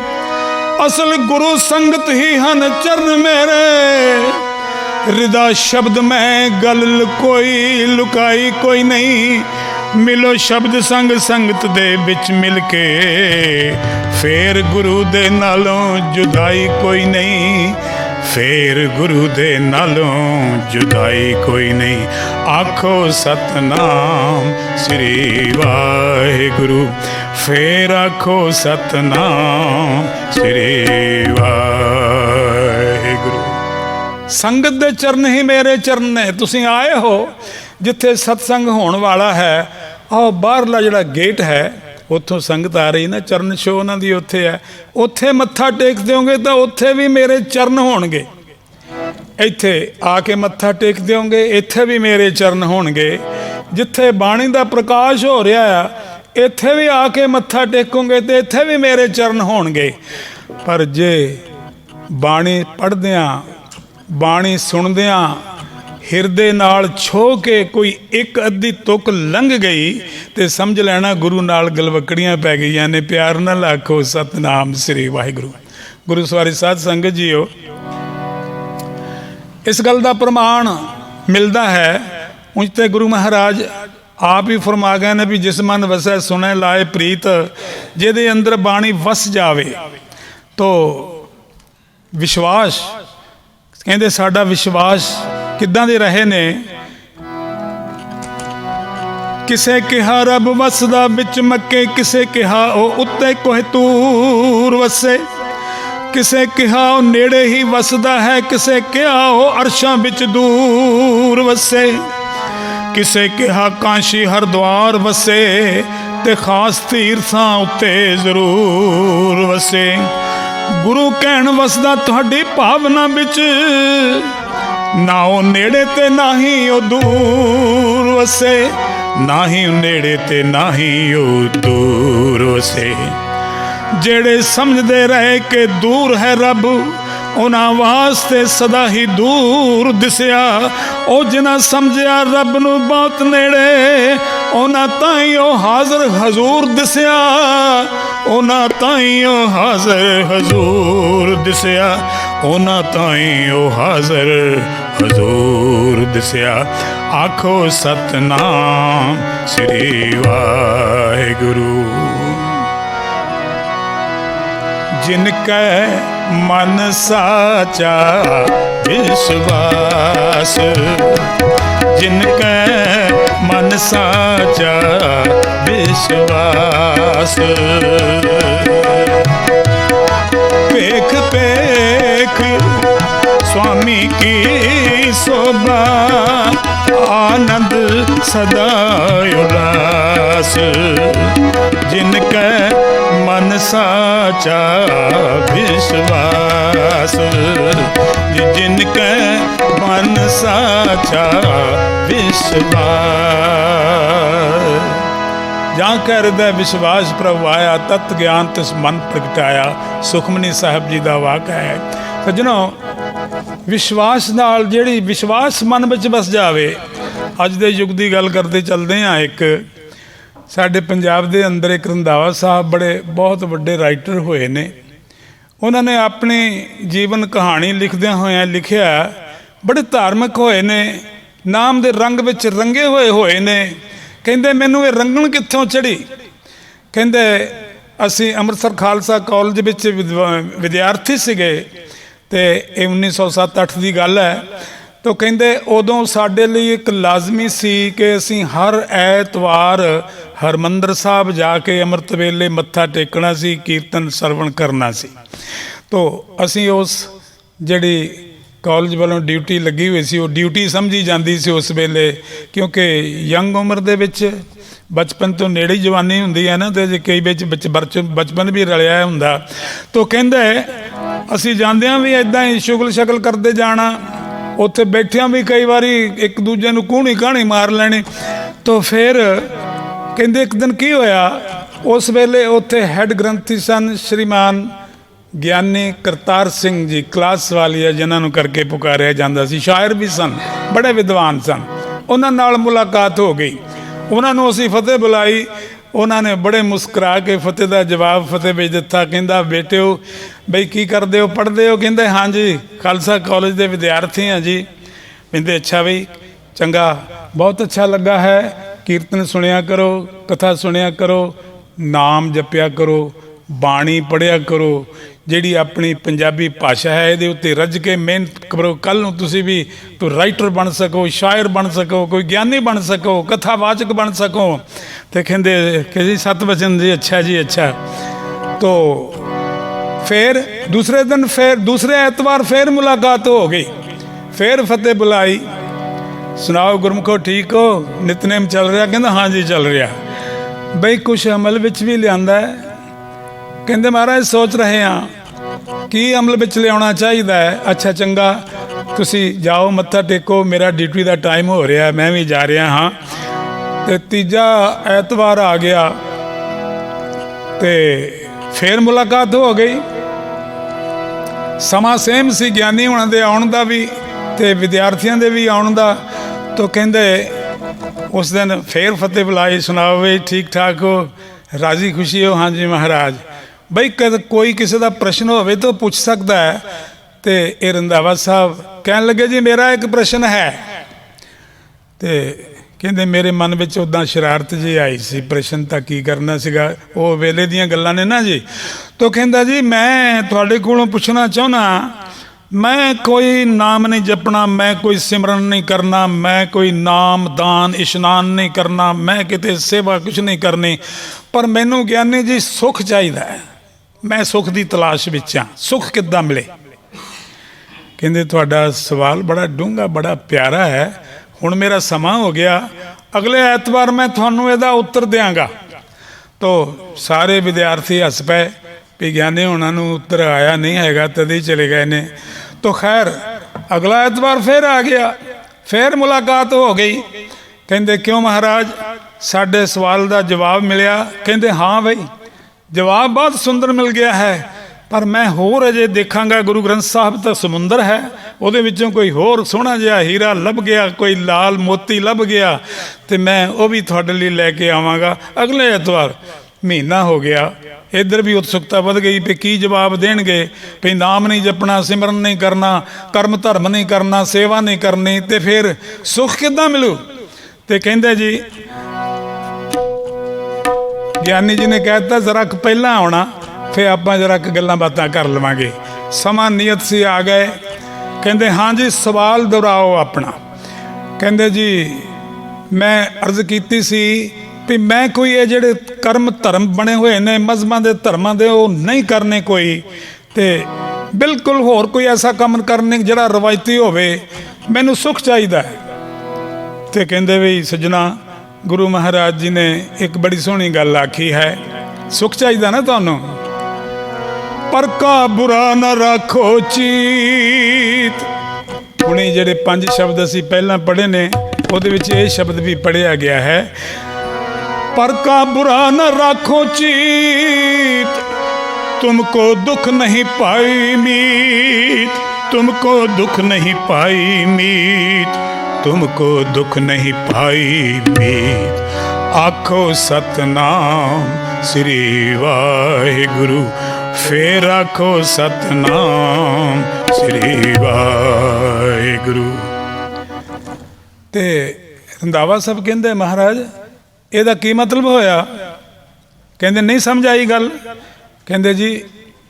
असल गुरु संगत ही हन चरण मेरे। हृदय शब्द में गल कोई लुकाई कोई नहीं, मिलो शब्द संग संगत दे बिच मिल के। फिर गुरु दे नालों जुदाई कोई नहीं, फिर गुरु दे नालों जुदाई कोई नहीं। आखो सतनाम श्री वाहिगुरू, फिर आखो सतनाम श्री वाहिगुरू। संगत दे चरण ही मेरे चरण ने। तुसीं आए हो जिथे सत्संग होने वाला है, आओ बाहरला जिहड़ा गेट है उत्थों संगत आ रही ना, चरण छो उन्हां दी उत्थे है, उत्थे मत्था टेक दोगे तो उत्थे भी मेरे चरण होणगे। इत्थे आके मत्था टेक दोगे, इत्थे भी मेरे चरण होणगे। जिथे बाणी दा प्रकाश हो रहा है, इत्थे भी आके मत्था टेकोगे तो इत्थे भी मेरे चरण होणगे। पर जे बाणी पढ़दियां, बाणी सुनदियां हिरदे नाल छो के कोई एक अद्धी तुक लंघ गई तो समझ लेना गुरु नाल गलवकड़ियां पै गई ने। प्यार नाल आखो सतनाम श्री वाहिगुरू। गुरु सवारी साध संगत जीओ, इस गल का प्रमाण मिलता है। उंज ते गुरु महाराज आप ही फरमा गए ने भी जिस मन वसै सुने लाए प्रीत। जिहदे अंदर बाणी वस जावे तो विश्वास, कहते साडा विश्वास किदां दे रहे ने। किसे कहा रब वसदा बिच मक्के, किसे कहा ओ उत्ते कोहतूर वसे, किसे कहा ओ नेड़े ही वसदा है, किसे कहा ओ अरशां बिच दूर वसे, किसे कहा कांशी हरद्वार वसे ते खास तीर्थां उत्ते जरूर वसे। गुरु कहण वसदा तुहाडी भावना बिच, ना ओ नेड़े ते ना ही ओ दूर वसे, ना ही नेड़े ते ना ही ओ दूर वसे। जेड़े समझदे रहे कि दूर है रब, उन्हां वास्ते सदा ही दूर दिसिया। ओ जिन्हां समझिया रब नूं बहुत नेड़े, उन्हां ताईं ओ हाज़र हजूर दिसिया, उन्हां ताईं ओ हाज़र हजूर दिसिया, उन्हां ताईं ओ हाज़र हजूर दिसिया। आखो सतनाम श्री वाहिगुरू। जिनकै मन साचा विश्वास, जिनकै मन साचा विश्वास। पेख पेख स्वामी की शोभा, आनंद सदा उल्लास। जिनकै मन साचा विश्वास, जिनकै मन साचा विश्वास। जहाँ का हृदय विश्वास प्रभु आया, तत्व ज्ञान तिस मन प्रगटाया। सुखमनी साहब जी का वाक़ा है। सज्जनों, विश्वास नाल जिहड़ी विश्वास मन विच बस जावे। अज दे युग की गल करते चलते हैं। एक साडे पंजाब दे अंदर एक रंधावा साहब बड़े बहुत वड्डे राइटर होए ने। उन्होंने अपनी जीवन कहानी लिखदे होए लिखिया, बड़े धार्मिक होए ने, नाम दे रंग विच रंगे होए ने। कहंदे मैनूं ये रंगण कित्थों चढ़ी? कहंदे असीं अमृतसर खालसा कॉलेज विच विद्यार्थी सीगे ते 1907-8 की गल है। तो कहंदे उदों साडे लई एक लाजमी सी कि असीं हर ऐतवार हरमंदर साहब जाके अमृत वेले मत्था टेकना सी, कीर्तन सरवण करना सी। तो असीं उस ਜਿਹੜੀ ਕਾਲਜ ਵੱਲੋਂ ਡਿਊਟੀ ਲੱਗੀ ਹੋਈ ਸੀ, ਉਹ ਡਿਊਟੀ ਸਮਝੀ ਜਾਂਦੀ ਸੀ ਉਸ ਵੇਲੇ, ਕਿਉਂਕਿ ਯੰਗ ਉਮਰ ਦੇ ਵਿੱਚ ਬਚਪਨ ਤੋਂ ਨੇੜੇ ਹੀ ਜਵਾਨੀ ਹੁੰਦੀ ਹੈ ਨਾ, ਅਤੇ ਕਈ ਵਿੱਚ ਬਚਪਨ ਵੀ ਰਲਿਆ ਹੁੰਦਾ। ਤਾਂ ਕਹਿੰਦੇ ਅਸੀਂ ਜਾਂਦਿਆਂ ਵੀ ਇੱਦਾਂ ਹੀ ਸ਼ੁਗਲ ਸ਼ਕਲ ਕਰਦੇ ਜਾਣਾ, ਉੱਥੇ ਬੈਠਿਆਂ ਵੀ ਕਈ ਵਾਰੀ ਇੱਕ ਦੂਜੇ ਨੂੰ ਕੂਹਣੀ ਕਾਹਣੀ ਮਾਰ ਲੈਣੀ। ਤਾਂ ਫਿਰ ਕਹਿੰਦੇ ਇੱਕ ਦਿਨ ਕੀ ਹੋਇਆ, ਉਸ ਵੇਲੇ ਉੱਥੇ ਹੈੱਡ ਗ੍ਰੰਥੀ ਸਨ ਸ਼੍ਰੀਮਾਨ ਗਿਆਨੀ ਕਰਤਾਰ ਸਿੰਘ ਜੀ ਕਲਾਸ ਵਾਲੀਆ, ਜਿਨ੍ਹਾਂ ਨੂੰ ਕਰਕੇ ਪੁਕਾਰਿਆ ਜਾਂਦਾ ਸੀ, ਸ਼ਾਇਰ ਵੀ ਸਨ, ਬੜੇ ਵਿਦਵਾਨ ਸਨ। ਉਹਨਾਂ ਨਾਲ ਮੁਲਾਕਾਤ ਹੋ ਗਈ, ਉਹਨਾਂ ਨੂੰ ਅਸੀਂ ਫਤਿਹ ਬੁਲਾਈ। ਉਹਨਾਂ ਨੇ ਬੜੇ ਮੁਸਕਰਾ ਕੇ ਫਤਿਹ ਦਾ ਜਵਾਬ ਫਤਿਹ ਵਿੱਚ ਦਿੱਤਾ। ਕਹਿੰਦਾ ਬੇਟਿਓ ਬਈ ਕੀ ਕਰਦੇ ਹੋ, ਪੜ੍ਹਦੇ ਹੋ? ਕਹਿੰਦੇ ਹਾਂਜੀ, ਖਾਲਸਾ ਕਾਲਜ ਦੇ ਵਿਦਿਆਰਥੀ ਹਾਂ ਜੀ। ਕਹਿੰਦੇ ਅੱਛਾ ਬਈ, ਚੰਗਾ, ਬਹੁਤ ਅੱਛਾ ਲੱਗਾ ਹੈ। ਕੀਰਤਨ ਸੁਣਿਆ ਕਰੋ, ਕਥਾ ਸੁਣਿਆ ਕਰੋ, ਨਾਮ ਜਪਿਆ ਕਰੋ, ਬਾਣੀ ਪੜ੍ਹਿਆ ਕਰੋ। ਜਿਹੜੀ ਆਪਣੀ ਪੰਜਾਬੀ ਭਾਸ਼ਾ ਹੈ ਇਹਦੇ ਉੱਤੇ ਰੱਜ ਕੇ ਮਿਹਨਤ ਕਰੋ। ਕੱਲ੍ਹ ਨੂੰ ਤੁਸੀਂ ਵੀ ਕੋਈ ਰਾਈਟਰ ਬਣ ਸਕੋ, ਸ਼ਾਇਰ ਬਣ ਸਕੋ, ਕੋਈ ਗਿਆਨੀ ਬਣ ਸਕੋ, ਕਥਾਵਾਚਕ ਬਣ ਸਕੋ। ਤੇ ਕਹਿੰਦੇ ਕਿ ਜੀ ਸਤਿਵਚਨ ਜੀ, ਅੱਛਾ ਜੀ ਅੱਛਾ। ਤੋ ਫਿਰ ਦੂਸਰੇ ਦਿਨ, ਫਿਰ ਦੂਸਰੇ ਐਤਵਾਰ ਫਿਰ ਮੁਲਾਕਾਤ ਹੋ ਗਈ, ਫਿਰ ਫਤਿਹ ਬੁਲਾਈ। ਸੁਣਾਓ ਗੁਰਮੁਖੋ ਠੀਕ ਹੋ, ਨਿਤਨੇਮ ਚੱਲ ਰਿਹਾ? ਕਹਿੰਦਾ ਹਾਂਜੀ ਚੱਲ ਰਿਹਾ। ਬਈ ਕੁਛ ਅਮਲ ਵਿੱਚ ਵੀ ਲਿਆਂਦਾ ਹੈ? ਕਹਿੰਦੇ ਮਹਾਰਾਜ ਸੋਚ ਰਹੇ ਹਾਂ ਕੀ ਅਮਲ ਵਿੱਚ ਲਿਆਉਣਾ ਚਾਹੀਦਾ ਹੈ। ਅੱਛਾ ਚੰਗਾ, ਤੁਸੀਂ ਜਾਓ ਮੱਥਾ ਟੇਕੋ, ਮੇਰਾ ਡਿਊਟੀ ਦਾ ਟਾਈਮ ਹੋ ਰਿਹਾ, ਮੈਂ ਵੀ ਜਾ ਰਿਹਾ ਹਾਂ। ਤੇ ਤੀਜਾ ਐਤਵਾਰ ਆ ਗਿਆ ਤੇ ਫਿਰ ਮੁਲਾਕਾਤ ਹੋ ਗਈ। ਸਮਾਂ ਸੇਮ ਸੀ ਗਿਆਨੀ ਹੋਣਾ ਦੇ ਆਉਣ ਦਾ ਵੀ ਤੇ ਵਿਦਿਆਰਥੀਆਂ ਦੇ ਵੀ ਆਉਣ ਦਾ। ਤਾਂ ਕਹਿੰਦੇ ਉਸ ਦਿਨ ਫਿਰ ਫਤਿਹ ਬੁਲਾਈ। ਸੁਣਾਓ ਬਈ ਠੀਕ ਠਾਕ ਹੋ, ਰਾਜ਼ੀ ਖੁਸ਼ੀ ਹੋ? ਹਾਂਜੀ ਮਹਾਰਾਜ। ਬਈ ਕੋਈ ਕਿਸੇ ਦਾ ਪ੍ਰਸ਼ਨ ਹੋਵੇ ਤਾਂ ਪੁੱਛ ਸਕਦਾ ਹੈ। ਤੇ ਇਹ ਰੰਧਾਵਾ ਸਾਹਿਬ ਕਹਿਣ ਲੱਗੇ ਜੀ ਮੇਰਾ ਇੱਕ ਪ੍ਰਸ਼ਨ ਹੈ। ਤੇ ਕਹਿੰਦੇ ਮੇਰੇ ਮਨ ਵਿੱਚ ਉੱਦਾਂ ਸ਼ਰਾਰਤ ਜਿਹੀ ਆਈ ਸੀ, ਪ੍ਰਸ਼ਨ ਤਾਂ ਕੀ ਕਰਨਾ ਸੀਗਾ, ਉਹ ਵੇਲੇ ਦੀਆਂ ਗੱਲਾਂ ਨੇ ਨਾ ਜੀ। ਤਾਂ ਕਹਿੰਦਾ ਜੀ ਮੈਂ ਤੁਹਾਡੇ ਕੋਲੋਂ ਪੁੱਛਣਾ ਚਾਹੁੰਦਾ, ਮੈਂ ਕੋਈ ਨਾਮ ਨਹੀਂ ਜਪਣਾ, ਮੈਂ ਕੋਈ ਸਿਮਰਨ ਨਹੀਂ ਕਰਨਾ, ਮੈਂ ਕੋਈ ਨਾਮ ਦਾਨ ਇਸ਼ਨਾਨ ਨਹੀਂ ਕਰਨਾ, ਮੈਂ ਕਿਤੇ ਸੇਵਾ ਕੁਛ ਨਹੀਂ ਕਰਨੀ, ਪਰ ਮੈਨੂੰ ਗਿਆਨੀ ਜੀ ਸੁੱਖ ਚਾਹੀਦਾ ਹੈ, ਮੈਂ ਸੁੱਖ ਦੀ ਤਲਾਸ਼ ਵਿੱਚ ਹਾਂ, ਸੁੱਖ ਕਿੱਦਾਂ ਮਿਲੇ? ਕਹਿੰਦੇ ਤੁਹਾਡਾ ਸਵਾਲ ਬੜਾ ਡੂੰਘਾ, ਬੜਾ ਪਿਆਰਾ ਹੈ। ਹੁਣ ਮੇਰਾ ਸਮਾਂ ਹੋ ਗਿਆ, ਅਗਲੇ ਐਤਵਾਰ ਮੈਂ ਤੁਹਾਨੂੰ ਇਹਦਾ ਉੱਤਰ ਦਿਆਂਗਾ। ਤੋ ਸਾਰੇ ਵਿਦਿਆਰਥੀ ਹੱਸ ਪਏ ਵੀ ਗਿਆਨੀ ਉਹਨਾਂ ਨੂੰ ਉੱਤਰ ਆਇਆ ਨਹੀਂ ਹੈਗਾ, ਤਦ ਹੀ ਚਲੇ ਗਏ ਨੇ। ਤੋ ਖੈਰ ਅਗਲਾ ਐਤਵਾਰ ਫਿਰ ਆ ਗਿਆ, ਫਿਰ ਮੁਲਾਕਾਤ ਹੋ ਗਈ। ਕਹਿੰਦੇ ਕਿਉਂ ਮਹਾਰਾਜ, ਸਾਡੇ ਸਵਾਲ ਦਾ ਜਵਾਬ ਮਿਲਿਆ? ਕਹਿੰਦੇ ਹਾਂ ਬਈ, ਜਵਾਬ ਬਹੁਤ ਸੁੰਦਰ ਮਿਲ ਗਿਆ ਹੈ, ਪਰ ਮੈਂ ਹੋਰ ਅਜੇ ਦੇਖਾਂਗਾ। ਗੁਰੂ ਗ੍ਰੰਥ ਸਾਹਿਬ ਤਾਂ ਸਮੁੰਦਰ ਹੈ, ਉਹਦੇ ਵਿੱਚੋਂ ਕੋਈ ਹੋਰ ਸੋਹਣਾ ਜਿਹਾ ਹੀਰਾ ਲੱਭ ਗਿਆ, ਕੋਈ ਲਾਲ ਮੋਤੀ ਲੱਭ ਗਿਆ, ਤੇ ਮੈਂ ਉਹ ਵੀ ਤੁਹਾਡੇ ਲਈ ਲੈ ਕੇ ਆਵਾਂਗਾ ਅਗਲੇ ਐਤਵਾਰ। ਮਹੀਨਾ ਹੋ ਗਿਆ, ਇੱਧਰ ਵੀ ਉਤਸੁਕਤਾ ਵੱਧ ਗਈ ਵੀ ਕੀ ਜਵਾਬ ਦੇਣਗੇ। ਵੀ ਨਾਮ ਨਹੀਂ ਜਪਣਾ, ਸਿਮਰਨ ਨਹੀਂ ਕਰਨਾ, ਕਰਮ ਧਰਮ ਨਹੀਂ ਕਰਨਾ, ਸੇਵਾ ਨਹੀਂ ਕਰਨੀ, ਤੇ ਫਿਰ ਸੁੱਖ ਕਿੱਦਾਂ ਮਿਲੂ? ਤੇ ਕਹਿੰਦੇ ਜੀ ਗਿਆਨੀ ਜੀ ਨੇ ਕਹਿ ਦਿੱਤਾ ਜ਼ਰਾ ਪਹਿਲਾਂ ਆਉਣਾ, ਫਿਰ ਆਪਾਂ ਜਰਾ ਗੱਲਾਂ ਬਾਤਾਂ ਕਰ ਲਵਾਂਗੇ। ਸਮਾਂ ਨਿਯਤ ਸੀ, ਆ ਗਏ। ਕਹਿੰਦੇ ਹਾਂ ਜੀ ਸਵਾਲ ਦੁਹਰਾਓ ਆਪਣਾ। ਕਹਿੰਦੇ ਜੀ ਮੈਂ ਅਰਜ਼ ਕੀਤੀ ਸੀ ਵੀ ਮੈਂ ਕੋਈ ਇਹ ਜਿਹੜੇ ਕਰਮ ਧਰਮ ਬਣੇ ਹੋਏ ਨੇ ਮਜ਼ਹਬਾਂ ਦੇ ਧਰਮਾਂ ਦੇ, ਉਹ ਨਹੀਂ ਕਰਨੇ ਕੋਈ, ਤੇ ਬਿਲਕੁਲ ਹੋਰ ਕੋਈ ਐਸਾ ਕੰਮ ਕਰਨੇ ਜਿਹੜਾ ਰਵਾਇਤੀ ਹੋਵੇ, ਮੈਨੂੰ ਸੁੱਖ ਚਾਹੀਦਾ ਹੈ। ਤੇ ਕਹਿੰਦੇ ਵੀ ਸੱਜਣਾ, ਗੁਰੂ ਮਹਾਰਾਜ ਜੀ ਨੇ ਇੱਕ ਬੜੀ ਸੋਹਣੀ ਗੱਲ ਆਖੀ ਹੈ, ਸੁੱਖ ਚਾਹੀਦਾ ਨਾ ਤੁਹਾਨੂੰ, ਪਰ ਕਾ ਬੁਰਾ ਨਾ ਰੱਖੋ ਚੀਤ। ਹੁਣੇ ਜਿਹੜੇ 5 ਸ਼ਬਦ ਅਸੀਂ ਪਹਿਲਾਂ ਪੜ੍ਹੇ ਨੇ, ਉਹਦੇ ਵਿੱਚ ਇਹ ਸ਼ਬਦ ਵੀ ਪੜ੍ਹਿਆ ਗਿਆ ਹੈ, पर का बुरा न राखो चीत, तुमको दुख नहीं पाई मीत, तुमको दुख नहीं पाई मीत, तुमको दुख नहीं पाई मीत। आखो सतनाम श्री वाहिगुरु, फिर आखो सतनाम श्री वाहिगुरु। ते रंधावा साहब कहते महाराज ਇਹਦਾ ਕੀ ਮਤਲਬ ਹੋਇਆ? ਕਹਿੰਦੇ ਨਹੀਂ ਸਮਝ ਆਈ ਗੱਲ। ਕਹਿੰਦੇ ਜੀ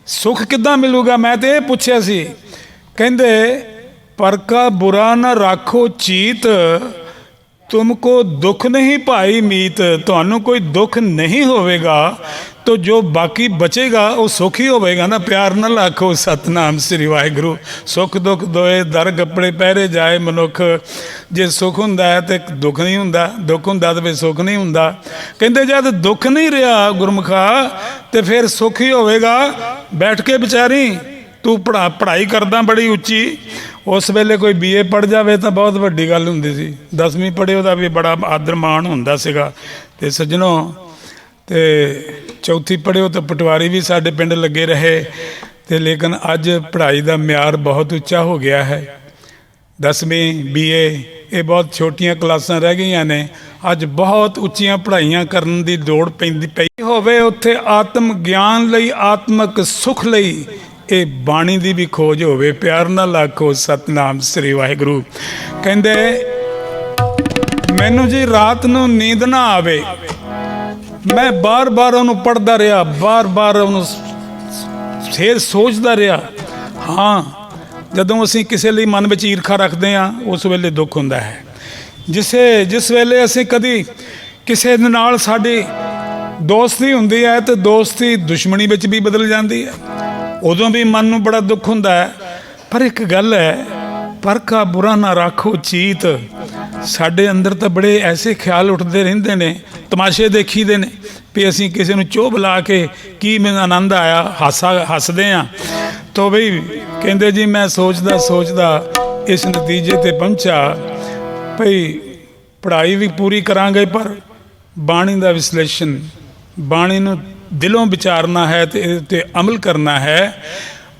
ਸੁੱਖ ਕਿੱਦਾਂ ਮਿਲੂਗਾ, ਮੈਂ ਤੇ ਇਹ ਪੁੱਛਿਆ ਸੀ। ਕਹਿੰਦੇ ਪਰ ਕਾ ਬੁਰਾ ਨਾ ਰਾਖੋ ਚੀਤ, ਤੁਮਕੋ ਦੁੱਖ ਨਹੀਂ ਭਾਈ ਮੀਤ, ਤੁਹਾਨੂੰ ਕੋਈ ਦੁੱਖ ਨਹੀਂ ਹੋਵੇਗਾ, तो जो बाकी बचेगा वो सुख ही होगा ना। प्यार न लाखो सतनाम श्री वाहिगुरू। सुख दुख दोए दर कपड़े पहरे जाए मनुख। जे सुख हुंदा है तो दुख नहीं हुंदा, दुख हुंदा तो फिर सुख नहीं हुंदा। कहते जब दुख नहीं रहा गुरमुखा तो फिर सुख ही होगा। बैठ के विचारी तू पढ़ाई करदा बड़ी उच्ची, उस वेले कोई BA पढ़ जाए तो बहुत वड्डी गल हुंदी सी। 10वीं पढ़े उसका भी बड़ा आदर मान हुंदा सीगा। ते सज्जनों ते चौथी पढ़िओ तो पटवारी भी साडे पिंड लगे रहे। ते लेकिन अज पढ़ाई का म्यार बहुत उच्चा हो गया है। 10वीं BA ये बहुत छोटियां क्लासां रह गई ने। अज बहुत उच्चियां पढ़ाइयां करन दी दौड़ पैंदी पई होवे। उत्थे आत्म ज्ञान लई आत्मक सुख लई ये बाणी दी भी खोज होवे। प्यार ना लाखो सतनाम श्री वाहिगुरू। कहंदे मैनू जी रात नूं नींद ना आवे, मैं बार बार उन्होंने पढ़ता रहा, बार बार उन्होंने फिर सोचता रहा। हाँ जदों असीं किसी लिए मन विच ईरखा रखते हैं उस वेले दुख हुंदा है। जिस वेले असीं कदी किसी दे नाल साडी दोस्ती हुंदी है तो दोस्ती दुश्मनी विच भी बदल जाती है, उदों भी मन नूं बड़ा दुख हुंदा है। पर एक गल है, परखा बुरा ना राखो चीत। साडे अंदर तो बड़े ऐसे ख्याल उठते रहंदे ने, तमाशे देखीदे ने भी असीं किसी नूं चोभ ला के की मैनूं आनंद आया, हसदे हाँ। तो बई कहंदे जी मैं सोचदा सोचदा इस नतीजे ते पहुंचा भई पढ़ाई भी पूरी करांगे पर बाणी दा विश्लेषण, बाणी नूं दिलों विचारना है तो इहदे ते अमल करना है।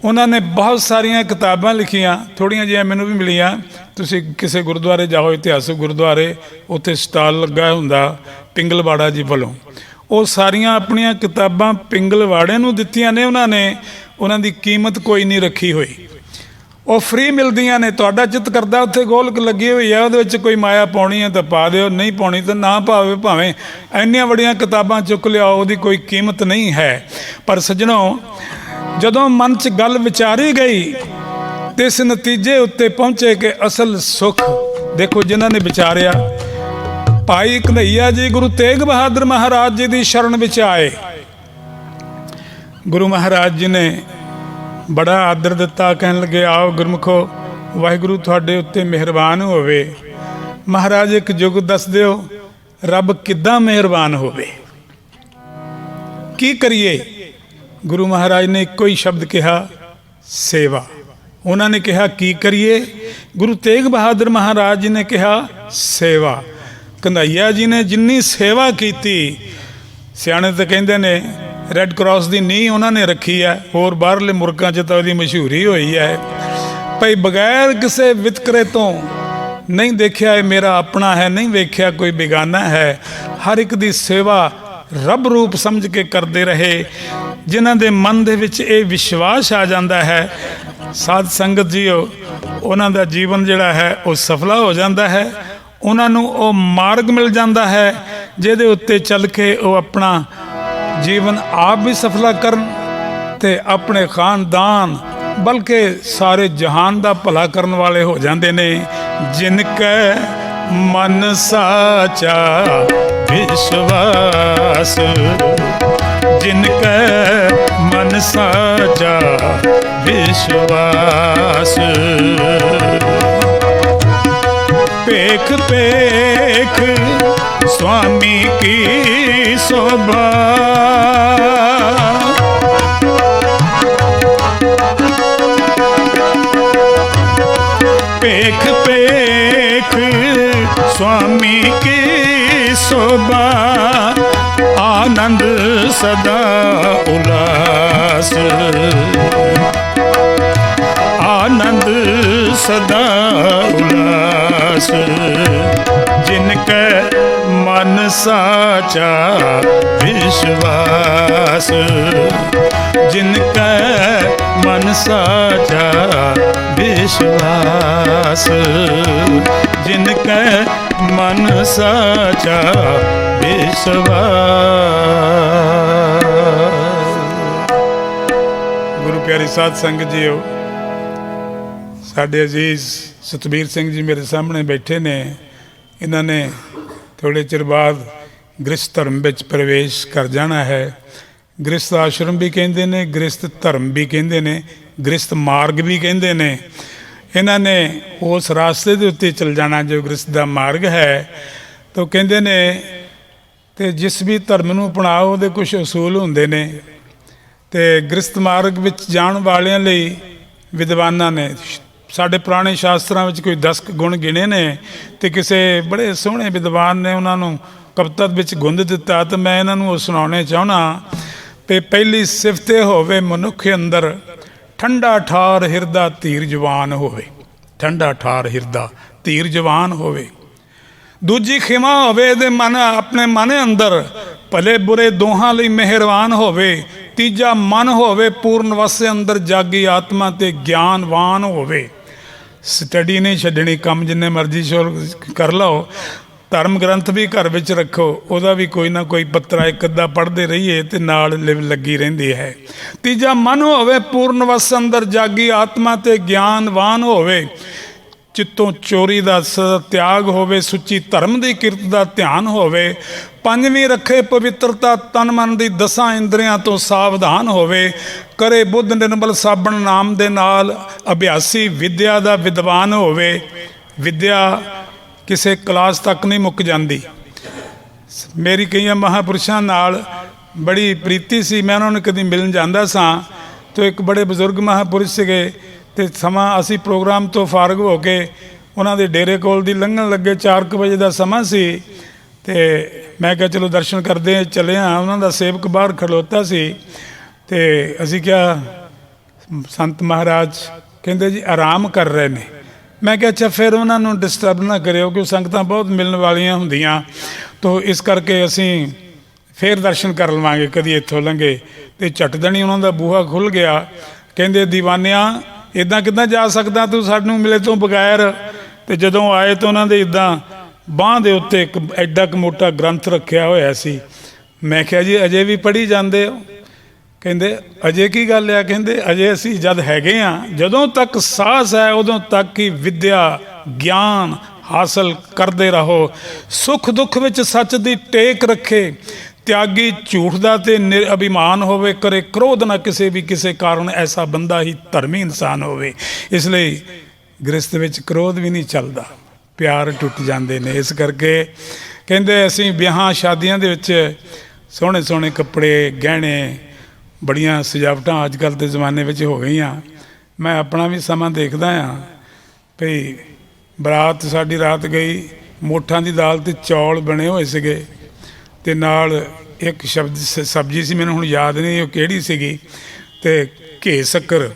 उन्होंने बहुत सारिया किताबां लिखियां, थोड़ियां जिहियां मैनूं भी मिलियां। तुसीं किसी गुरुद्वारे जाओ, इतिहासक गुरुद्वारे, उत्थे स्टाल लगा हुंदा पिंगलवाड़ा जी वालों। वो सारियां अपनियां किताबां पिंगलवाड़े नूं दित्तियां ने। उन्हां दी कीमत कोई नहीं रखी हुई, वो फ्री मिलदियां ने। तुहाडा चित करदा उत्थे गोलक लगी हुई है, उहदे विच कोई माया पाउणी है तो पा दिओ, नहीं पाउणी तो ना पावे। भावें इंनियां वड्डियां किताबां चुक लिआओ, उहदी कोई कीमत नहीं है। पर सज्जनों जदों मन च गल विचारी गई तो इस नतीजे उत्ते पहुंचे कि असल सुख देखो जिन्हां ने विचारिया। भाई कन्हैया जी गुरु तेग बहादुर महाराज जी की शरण विच आए। गुरु महाराज जी ने बड़ा आदर दिता, कहन लगे आओ गुरमुखो वाहिगुरू तुहाडे उत्ते मेहरबान होवे। महाराज एक जुग दस दिओ रब किद्दां मेहरबान होवे, की करिए। गुरु महाराज ने एक ही शब्द कहा, सेवा। उन्होंने कहा की करिए, गुरु तेग बहादुर महाराज जी ने कहा सेवा। कन्हैया जी ने जिन्नी सेवा की, सियाणे तो कहते ने रैड क्रॉस की नींह उन्होंने रखी है, होर बाहरले मुल्कों च तो उसकी मशहूरी हुई है। भाई बगैर किसी वितकरे तो नहीं देखिया है मेरा अपना है, नहीं वेख्या कोई बेगाना है। हर एक दी सेवा रब रूप समझ के करते रहे। जिन्हां दे मन दे विच ये विश्वास आ जाता है, साध संगत जी उन्हां दा जीवन जिहड़ा है वो सफला हो जाता है। उन्हां नूं वो मार्ग मिल जाता है जिहदे उत्ते चल के वो अपना जीवन आप भी सफला करन ते अपने खानदान बल्कि सारे जहान दा भला करन वाले हो जाते ने। जिनके मन साचा विश्वास, जिनके मन साचा विश्वास। पेख पेख स्वामी की शोभा, पेख पेख स्वामी की शोभा। आनंद सदा उल्लास, आनंद सदा उल्लास। जिनके मन साचा विश्वास, जिनके मन साचा विश्वास। जिनके मन साचा विश्वास। गुरु प्यारी साध संगत जी, साडे अजीज सतबीर सिंह जी मेरे सामने बैठे ने। इन्होंने थोड़े चिर बाद गृहस्थ धर्म में प्रवेश कर जाना है। ਗ੍ਰਸਥ ਆਸ਼ਰਮ ਵੀ ਕਹਿੰਦੇ ਨੇ, ਗ੍ਰਸਥ ਧਰਮ ਵੀ ਕਹਿੰਦੇ ਨੇ, ਗ੍ਰਸਥ ਮਾਰਗ ਵੀ ਕਹਿੰਦੇ ਨੇ। ਇਹਨਾਂ ਨੇ ਉਸ ਰਾਸਤੇ ਦੇ ਉੱਤੇ ਚੱਲ ਜਾਣਾ ਜੋ ਗ੍ਰਸਥ ਦਾ ਮਾਰਗ ਹੈ। ਤਾਂ ਕਹਿੰਦੇ ਨੇ ਤੇ ਜਿਸ ਵੀ ਧਰਮ ਨੂੰ ਅਪਣਾਓ ਉਹਦੇ ਕੁਝ ਅਸੂਲ ਹੁੰਦੇ ਨੇ। ਤੇ ਗ੍ਰਸਥ ਮਾਰਗ ਵਿੱਚ ਜਾਣ ਵਾਲਿਆਂ ਲਈ ਵਿਦਵਾਨਾਂ ਨੇ ਸਾਡੇ ਪੁਰਾਣੇ ਸ਼ਾਸਤਰਾਂ ਵਿੱਚ ਕੋਈ 10 ਗੁਣ ਗਿਣੇ ਨੇ, ਤੇ ਕਿਸੇ ਬੜੇ ਸੋਹਣੇ ਵਿਦਵਾਨ ਨੇ ਉਹਨਾਂ ਨੂੰ ਕਵਿਤਾ ਵਿੱਚ ਗੁੰਦ ਦਿੱਤਾ। ਤਾਂ ਮੈਂ ਇਹਨਾਂ ਨੂੰ ਉਹ ਸੁਣਾਉਣੇ ਚਾਹੁੰਦਾ ਤੇ ਪਹਿਲੀ ਸਿਫਤ ਇਹ ਹੋਵੇ ਮਨੁੱਖ ਅੰਦਰ ਠੰਡਾ ਠਾਰ ਹਿਰਦਾ ਧੀਰ ਜਵਾਨ ਹੋਵੇ। ਠੰਡਾ ਠਾਰ ਹਿਰਦਾ ਧੀਰ ਜਵਾਨ ਹੋਵੇ। ਦੂਜੀ ਖਿਮਾ ਹੋਵੇ ਇਹਦੇ ਮਨ ਆਪਣੇ ਮਨ ਅੰਦਰ ਭਲੇ ਬੁਰੇ ਦੋਹਾਂ ਲਈ ਮਿਹਰਬਾਨ ਹੋਵੇ। ਤੀਜਾ ਮਨ ਹੋਵੇ ਪੂਰਨ ਵਸੇ ਅੰਦਰ ਜਾਗੀ ਆਤਮਾ ਤੇ ਗਿਆਨਵਾਨ ਹੋਵੇ। ਸਟੱਡੀ ਨਹੀਂ ਛੱਡਣੀ, ਕੰਮ ਜਿੰਨੇ ਮਰਜ਼ੀ ਕਰ ਲਓ। ਧਰਮ ਗ੍ਰੰਥ ਵੀ ਘਰ ਵਿੱਚ ਰੱਖੋ, ਉਹਦਾ ਵੀ ਕੋਈ ਨਾ ਕੋਈ ਪੱਤਰਾ ਇੱਕ ਅੱਧਾ ਪੜ੍ਹਦੇ ਰਹੀਏ ਤੇ ਨਾਲ ਲੱਗੀ ਰਹਿੰਦੀ ਹੈ। ਤੀਜਾ ਮਨ ਹੋਵੇ ਪੂਰਨ ਵਸ ਅੰਦਰ ਜਾਗੀ ਆਤਮਾ ਤੇ ਗਿਆਨਵਾਨ ਹੋਵੇ। ਚਿੱਤੋਂ ਚੋਰੀ ਦਾ ਤਿਆਗ ਹੋਵੇ, ਸੁੱਚੀ ਧਰਮ ਦੀ ਕਿਰਤ ਦਾ ਧਿਆਨ ਹੋਵੇ। ਪੰਜਵੀਂ ਰੱਖੇ ਪਵਿੱਤਰਤਾ ਤਨ ਮਨ ਦੀ 10 ਇੰਦਰੀਆਂ ਤੋਂ ਸਾਵਧਾਨ ਹੋਵੇ। ਕਰੇ ਬੁੱਧ ਨਿਰਮਲ ਸਾਬਣ ਨਾਮ ਦੇ ਨਾਲ ਅਭਿਆਸੀ ਵਿਦਿਆ ਦਾ ਵਿਦਵਾਨ ਹੋਵੇ। ਵਿਦਿਆ ਕਿਸੇ ਕਲਾਸ ਤੱਕ ਨਹੀਂ ਮੁੱਕ ਜਾਂਦੀ। ਮੇਰੀ ਕਈਆਂ ਮਹਾਂਪੁਰਸ਼ਾਂ ਨਾਲ ਬੜੀ ਪ੍ਰੀਤੀ ਸੀ, ਮੈਂ ਉਹਨਾਂ ਨੂੰ ਕਦੀ ਮਿਲਣ ਜਾਂਦਾ ਸਾਂ। ਤਾਂ ਇੱਕ ਬੜੇ ਬਜ਼ੁਰਗ ਮਹਾਂਪੁਰਸ਼ ਸੀਗੇ ਅਤੇ ਸਮਾਂ ਅਸੀਂ ਪ੍ਰੋਗਰਾਮ ਤੋਂ ਫਾਰਗ ਹੋ ਕੇ ਉਹਨਾਂ ਦੇ ਡੇਰੇ ਕੋਲ ਦੀ ਲੰਘਣ ਲੱਗੇ। 4 ਵਜੇ ਦਾ ਸਮਾਂ ਸੀ ਅਤੇ ਮੈਂ ਕਿਹਾ ਚਲੋ ਦਰਸ਼ਨ ਕਰਦੇ ਚਲੇ ਹਾਂ। ਉਹਨਾਂ ਦਾ ਸੇਵਕ ਬਾਹਰ ਖਲੋਤਾ ਸੀ ਅਤੇ ਅਸੀਂ ਕਿਹਾ ਸੰਤ ਮਹਾਰਾਜ ਕਹਿੰਦੇ ਜੀ ਆਰਾਮ ਕਰ ਰਹੇ ਨੇ। ਮੈਂ ਕਿਹਾ ਅੱਛਾ ਫਿਰ ਉਹਨਾਂ ਨੂੰ ਡਿਸਟਰਬ ਨਾ ਕਰਿਓ ਕਿ ਸੰਗਤਾਂ ਬਹੁਤ ਮਿਲਣ ਵਾਲੀਆਂ ਹੁੰਦੀਆਂ, ਤਾਂ ਇਸ ਕਰਕੇ ਅਸੀਂ ਫਿਰ ਦਰਸ਼ਨ ਕਰ ਲਵਾਂਗੇ ਕਦੀ ਇੱਥੋਂ ਲੰਘੇ। ਅਤੇ ਝੱਟ ਦੇਣੀ ਉਹਨਾਂ ਦਾ ਬੂਹਾ ਖੁੱਲ੍ਹ ਗਿਆ। ਕਹਿੰਦੇ ਦੀਵਾਨਿਆਂ ਇੱਦਾਂ ਕਿੱਦਾਂ ਜਾ ਸਕਦਾ ਤੂੰ ਸਾਨੂੰ ਮਿਲੇ ਤੋਂ ਬਗੈਰ। ਅਤੇ ਜਦੋਂ ਆਏ ਤਾਂ ਉਹਨਾਂ ਦੇ ਇੱਦਾਂ ਬਾਂਹ ਦੇ ਉੱਤੇ ਇੱਕ ਐਡਾ ਕੁ ਮੋਟਾ ਗ੍ਰੰਥ ਰੱਖਿਆ ਹੋਇਆ ਸੀ। ਮੈਂ ਕਿਹਾ ਜੀ ਅਜੇ ਵੀ ਪੜ੍ਹੀ ਜਾਂਦੇ ਹੋ? ਕਹਿੰਦੇ ਅਜੇ ਕੀ ਗੱਲ ਆ? ਕਹਿੰਦੇ ਅਜੇ ਅਸੀਂ ਜਦ ਹੈਗੇ ਹਾਂ, ਜਦੋਂ ਤੱਕ ਸਾਹਸ ਹੈ ਉਦੋਂ ਤੱਕ ਹੀ ਵਿਦਿਆ ਗਿਆਨ ਹਾਸਲ ਕਰਦੇ ਰਹੋ। ਸੁੱਖ ਦੁੱਖ ਵਿੱਚ ਸੱਚ ਦੀ ਟੇਕ ਰੱਖੇ, ਤਿਆਗੀ ਝੂਠ ਦਾ ਤੇ ਨਿਰਅਭਿਮਾਨ ਹੋਵੇ। ਕਰੇ ਕ੍ਰੋਧ ਨਾ ਕਿਸੇ ਵੀ ਕਿਸੇ ਕਾਰਨ, ਐਸਾ ਬੰਦਾ ਹੀ ਧਰਮੀ ਇਨਸਾਨ ਹੋਵੇ। ਇਸ ਲਈ ਗ੍ਰਸਥ ਵਿੱਚ ਕ੍ਰੋਧ ਵੀ ਨਹੀਂ ਚੱਲਦਾ, ਪਿਆਰ ਟੁੱਟ ਜਾਂਦੇ ਨੇ। ਇਸ ਕਰਕੇ ਕਹਿੰਦੇ ਅਸੀਂ ਵਿਆਹਾਂ ਸ਼ਾਦੀਆਂ ਦੇ ਵਿੱਚ ਸੋਹਣੇ ਸੋਹਣੇ ਕੱਪੜੇ ਗਹਿਣੇ ਬੜੀਆਂ ਸਜਾਵਟਾਂ ਅੱਜ ਕੱਲ੍ਹ ਦੇ ਜ਼ਮਾਨੇ ਵਿੱਚ ਹੋ ਗਈਆਂ। ਮੈਂ ਆਪਣਾ ਵੀ ਸਮਾਂ ਦੇਖਦਾ ਹਾਂ ਭਈ ਬਰਾਤ ਸਾਡੀ ਰਾਤ ਗਈ, ਮੋਠਾਂ ਦੀ ਦਾਲ ਅਤੇ ਚੌਲ ਬਣੇ ਹੋਏ ਸੀਗੇ ਅਤੇ ਨਾਲ ਇੱਕ ਸਬਜ਼ੀ ਸੀ, ਮੈਨੂੰ ਹੁਣ ਯਾਦ ਨਹੀਂ ਉਹ ਕਿਹੜੀ ਸੀਗੀ, ਅਤੇ ਘੇ ਸ਼ੱਕਰ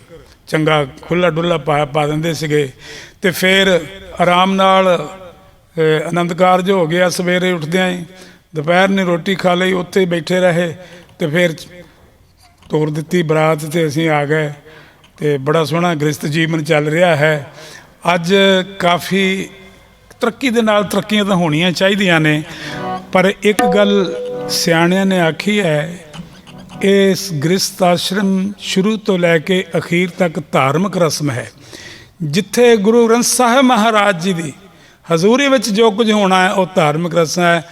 ਚੰਗਾ ਖੁੱਲ੍ਹਾ ਡੁੱਲਾ ਪਾ ਦਿੰਦੇ ਸੀਗੇ। ਅਤੇ ਫਿਰ ਆਰਾਮ ਨਾਲ ਆਨੰਦ ਕਾਰਜ ਹੋ ਗਿਆ। ਸਵੇਰੇ ਉੱਠਦਿਆਂ ਹੀ ਦੁਪਹਿਰ ਨੇ ਰੋਟੀ ਖਾ ਲਈ, ਉੱਥੇ ਬੈਠੇ ਰਹੇ ਅਤੇ ਫਿਰ ਤੋਰ ਦਿੱਤੀ ਬਰਾਤ ਅਤੇ ਅਸੀਂ ਆ ਗਏ। ਅਤੇ ਬੜਾ ਸੋਹਣਾ ਗ੍ਰਸਥ ਜੀਵਨ ਚੱਲ ਰਿਹਾ ਹੈ। ਅੱਜ ਕਾਫੀ ਤਰੱਕੀ ਦੇ ਨਾਲ ਤਰੱਕੀਆਂ ਤਾਂ ਹੋਣੀਆਂ ਚਾਹੀਦੀਆਂ ਨੇ, ਪਰ ਇੱਕ ਗੱਲ ਸਿਆਣਿਆਂ ਨੇ ਆਖੀ ਹੈ, ਇਸ ਗ੍ਰਸਥ ਆਸ਼ਰਮ ਸ਼ੁਰੂ ਤੋਂ ਲੈ ਕੇ ਅਖੀਰ ਤੱਕ ਧਾਰਮਿਕ ਰਸਮ ਹੈ। ਜਿੱਥੇ ਗੁਰੂ ਗ੍ਰੰਥ ਸਾਹਿਬ ਮਹਾਰਾਜ ਜੀ ਦੀ ਹਜ਼ੂਰੀ ਵਿੱਚ ਜੋ ਕੁਝ ਹੋਣਾ ਹੈ ਉਹ ਧਾਰਮਿਕ ਰਸਮ ਹੈ।